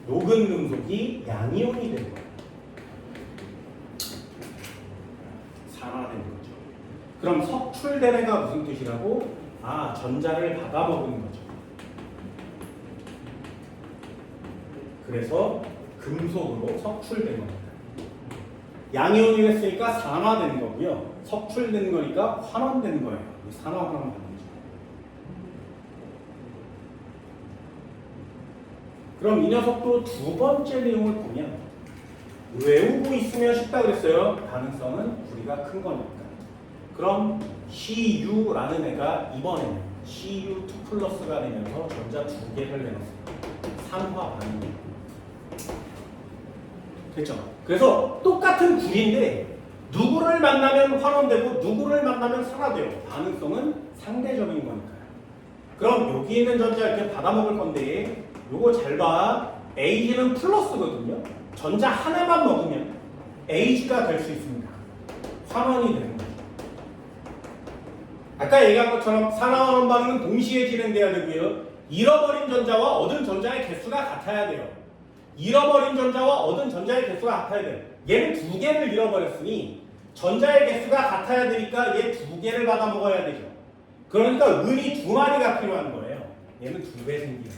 녹은 금속이 양이온이 되는 거예요. 산화되는 거죠. 그럼 석출된 애가 무슨 뜻이라고? 아, 전자를 받아먹는 거죠. 그래서 금속으로 석출된 겁니다. 양이온이 됐으니까 산화되는 거고요. 석출된 거니까 환원되는 거예요. 산화 환원 반응이죠. 그럼 이 녀석도 두 번째 내용을 보면 외우고 있으면 쉽다 그랬어요. 가능성은 구리가 큰 거니까. 그럼 Cu라는 애가 이번에는 Cu2 플러스가 되면서 전자 두 개를 내놨어요. 산화 반응이에요. 됐죠? 그래서 똑같은 구리인데 누구를 만나면 환원되고 누구를 만나면 산화돼요. 반응성은 상대적인 거니까요. 그럼 여기 있는 전자 이렇게 받아먹을 건데 요거 잘 봐. Ag는 플러스거든요. 전자 하나만 먹으면 Ag가 될 수 있습니다. 환원이 되는 거죠. 아까 얘기한 것처럼 산화환원 반응은 동시에 진행돼야 되고요. 잃어버린 전자와 얻은 전자의 개수가 같아야 돼요. 잃어버린 전자와 얻은 전자의 개수가 같아야 돼요. 얘는 두 개를 잃어버렸으니 전자의 개수가 같아야 되니까 얘 두 개를 받아 먹어야 되죠. 그러니까 은이 두 마리가 필요한 거예요. 얘는 두 배 생기는 거죠.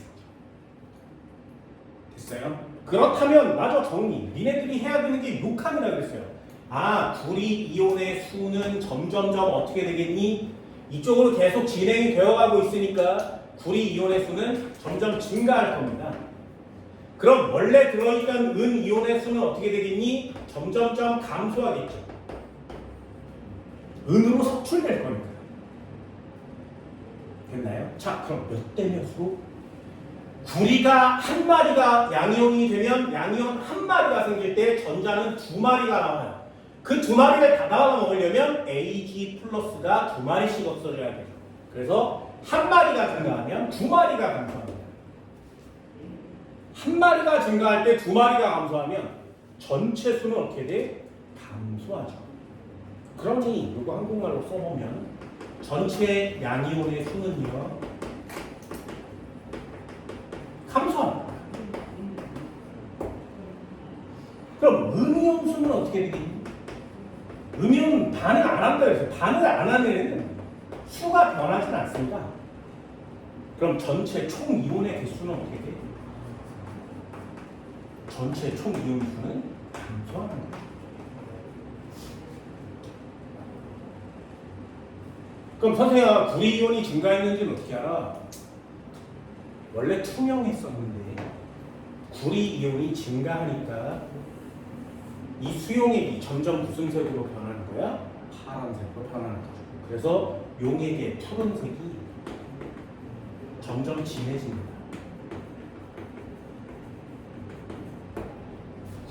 됐어요? 그렇다면 마저 정리. 니네들이 해야 되는 게 욕함이라 그랬어요. 아, 구리 이온의 수는 점점점 어떻게 되겠니? 이쪽으로 계속 진행이 되어가고 있으니까 구리 이온의 수는 점점 증가할 겁니다. 그럼 원래 들어있던 은 이온의 수는 어떻게 되겠니? 점점점 감소하겠죠. 은으로 석출될 겁니다. 됐나요? 자, 그럼 몇 대 몇으로? 구리가 한 마리가 양이온이 되면 양이온 한 마리가 생길 때 전자는 두 마리가 나와요. 그 두 마리를 다 나와 먹으려면 Ag 플러스가 두 마리씩 없어져야 돼요. 그래서 한 마리가 증가하면 두 마리가 감소합니다. 한 마리가 증가할 때 두 마리가 감소하면 전체 수는 어떻게 돼? 감소하죠. 그러니 이거 한국말로 써보면 전체 양이온의 수는요 감소합니다. 그럼 음이온 수는 어떻게 되겠니? 음이온 반응 안 한다 그래서 반응을 안 하는 애는 수가 변하진 않습니다. 그럼 전체 총 이온의 개수는 어떻게 돼? 전체 총 이온 수는 감소하는 거죠. 그럼 선생님아, 구리 이온이 증가했는지는 어떻게 알아? 원래 투명했었는데 구리 이온이 증가하니까 이 수용액이 점점 무슨 색으로 변하는 거야? 파란색으로 변하는 거죠. 그래서 용액의 푸른색이 점점 진해집니다.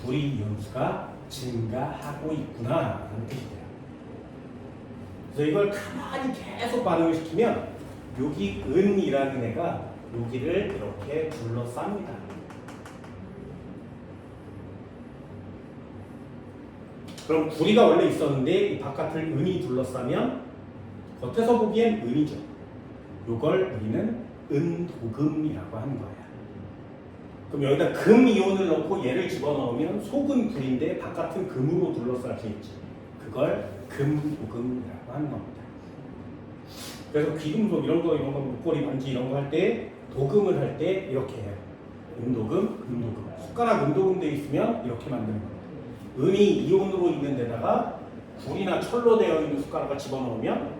구리 이온수가 증가하고 있구나 라는 뜻이 돼요. 그래서 이걸 가만히 계속 반응을 시키면 여기 은이라는 애가 여기를 이렇게 둘러쌉니다. 그럼 구리가 원래 있었는데 이 바깥을 은이 둘러싸면 겉에서 보기엔 은이죠. 이걸 우리는 은도금이라고 하는 거야. 그럼 여기다 금 이온을 넣고 얘를 집어넣으면 속은 구리인데 바깥은 금으로 둘러싸여 있지. 그걸 금도금이라고 하는 겁니다. 그래서 귀금속 이런 거 목걸이 반지 이런 거 할 때 도금을 할 때 이렇게 해요. 은도금, 금도금. 숟가락 은도금 돼 있으면 이렇게 만드는 겁니다. 은이 이온으로 있는 데다가 불이나 철로 되어 있는 숟가락을 집어넣으면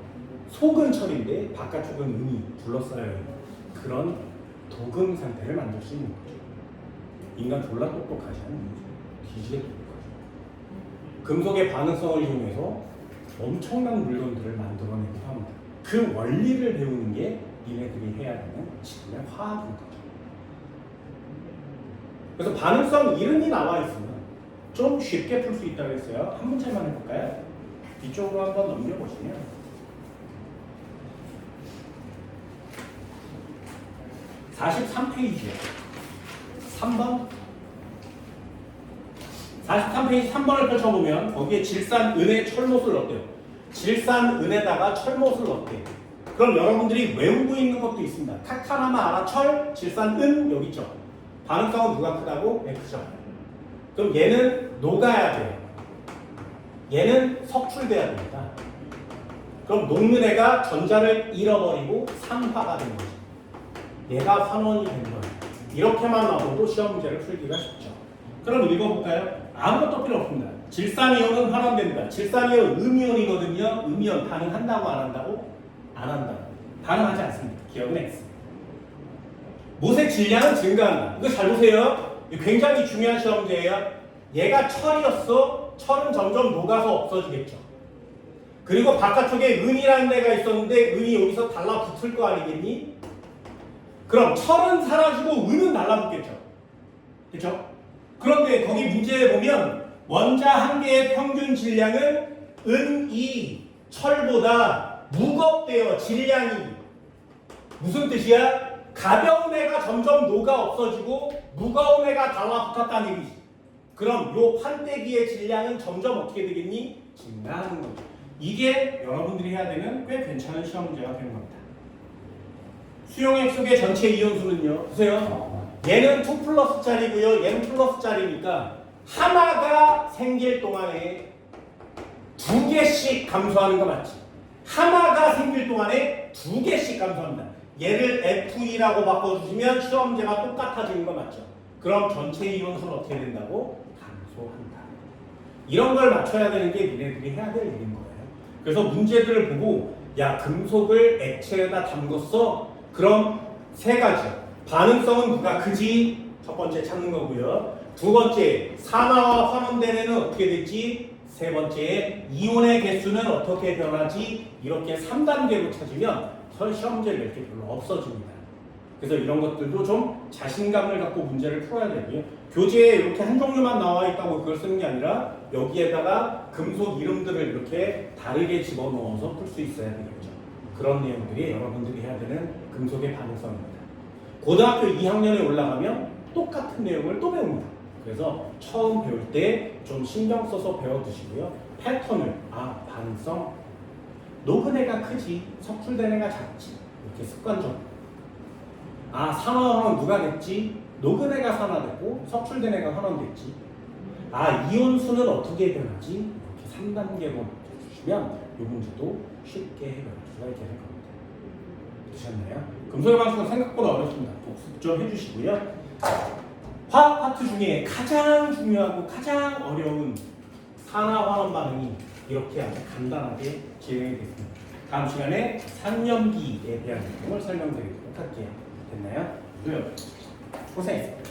속은 철인데 바깥쪽은 은이 둘러싸여 있는 그런 도금 상태를 만들 수 있는 거죠. 인간 졸라 똑똑하지 않은 거죠. 뒤지게 똑똑하죠. 금속의 반응성을 이용해서 엄청난 물건들을 만들어내기도 합니다. 그 원리를 배우는 게 니네들이 해야 되는 지금의 화학인 거죠. 그래서 반응성 이름이 나와 있으면 좀 쉽게 풀 수 있다고 했어요. 한 문제만 해볼까요? 뒤쪽으로 한번 넘겨보시면 43페이지에 3번 43페이지 3번을 펼쳐보면 거기에 질산 은의 철못을 넣었대요. 질산 은에다가 철못을 넣었대요. 그럼 여러분들이 외우고 있는 것도 있습니다. 타카나마 아라 철, 질산 은 여기 있죠. 반응성은 누가 크다고? 네, 크죠. 그럼 얘는 녹아야 돼요. 얘는 석출돼야 됩니다. 그럼 녹는 애가 전자를 잃어버리고 산화가 된 거죠. 얘가 환원이 된 거예요. 이렇게만 나와도 시험 문제를 풀기가 쉽죠. 그럼 읽어볼까요? 아무것도 필요 없습니다. 질산이온은 환원됩니다. 질산이온 음이온이거든요. 음이온 반응한다고 안 한다고? 안 한다고. 반응하지 않습니다. 기억은 X. 못의 질량은 증가한다. 이거 잘 보세요. 굉장히 중요한 시험 문제예요. 얘가 철이었어. 철은 점점 녹아서 없어지겠죠. 그리고 바깥쪽에 은이라는 애가 있었는데 은이 여기서 달라붙을 거 아니겠니? 그럼 철은 사라지고 은은 달라붙겠죠. 그렇죠? 그런데 거기 문제에 보면 원자 한 개의 평균 질량은 은이 철보다 무겁대요. 질량이. 무슨 뜻이야? 가벼운 애가 점점 녹아 없어지고 무거운 애가 달라붙었다는 얘기지. 그럼 요 판때기의 질량은 점점 어떻게 되겠니? 증가하는 거죠. 이게 여러분들이 해야 되는 꽤 괜찮은 시험 문제가 되는 겁니다. 수용액 속의 전체 이온수는요. 보세요. 얘는 2 플러스짜리고요. 얘는 플러스짜리니까 하나가 생길 동안에 2개씩 감소하는 거 맞지? 하나가 생길 동안에 2개씩 감소합니다. 얘를 F2라고 바꿔주시면 시험 문제가 똑같아지는 거 맞죠? 그럼 전체 이온수는 어떻게 된다고? 감소한다. 이런 걸 맞춰야 되는 게 니네들이 해야 될 일인 거예요. 그래서 문제들을 보고 야 금속을 액체에다 담궜어? 그럼 세 가지. 반응성은 누가 크지? 첫 번째 찾는 거고요. 두 번째, 산화와 환원된 애는 어떻게 됐지? 세 번째, 이온의 개수는 어떻게 변하지? 이렇게 3단계로 찾으면 시험 문제 낼 게 별로 없어집니다. 그래서 이런 것들도 좀 자신감을 갖고 문제를 풀어야 되고요. 교재에 이렇게 한 종류만 나와 있다고 그걸 쓰는 게 아니라 여기에다가 금속 이름들을 이렇게 다르게 집어넣어서 풀 수 있어야 되겠죠. 그런 내용들이 여러분들이 해야 되는 금속의 반응성입니다. 고등학교 2학년에 올라가면 똑같은 내용을 또 배웁니다. 그래서 처음 배울 때 좀 신경 써서 배워두시고요. 패턴을, 반응성, 녹은 애가 크지, 석출된 애가 작지, 이렇게 습관적으로. 산화환원 누가 됐지? 녹은 애가 산화됐고 석출된 애가 환원됐지. 이온수는 어떻게 변하지? 이렇게 3단계로 주시면 이 문제도 쉽게 해결할 수가 있게 될 겁니다. 되셨나요? 금속의 반응성은 생각보다 어렵습니다. 복습 좀 해주시고요. 화학 파트 중에 가장 중요하고 가장 어려운 산화환원 반응이 이렇게 아주 간단하게 진행이 됐습니다. 다음 시간에 산염기에 대한 내용을 설명드리도록 할게요. 됐나요? 고생했습니다.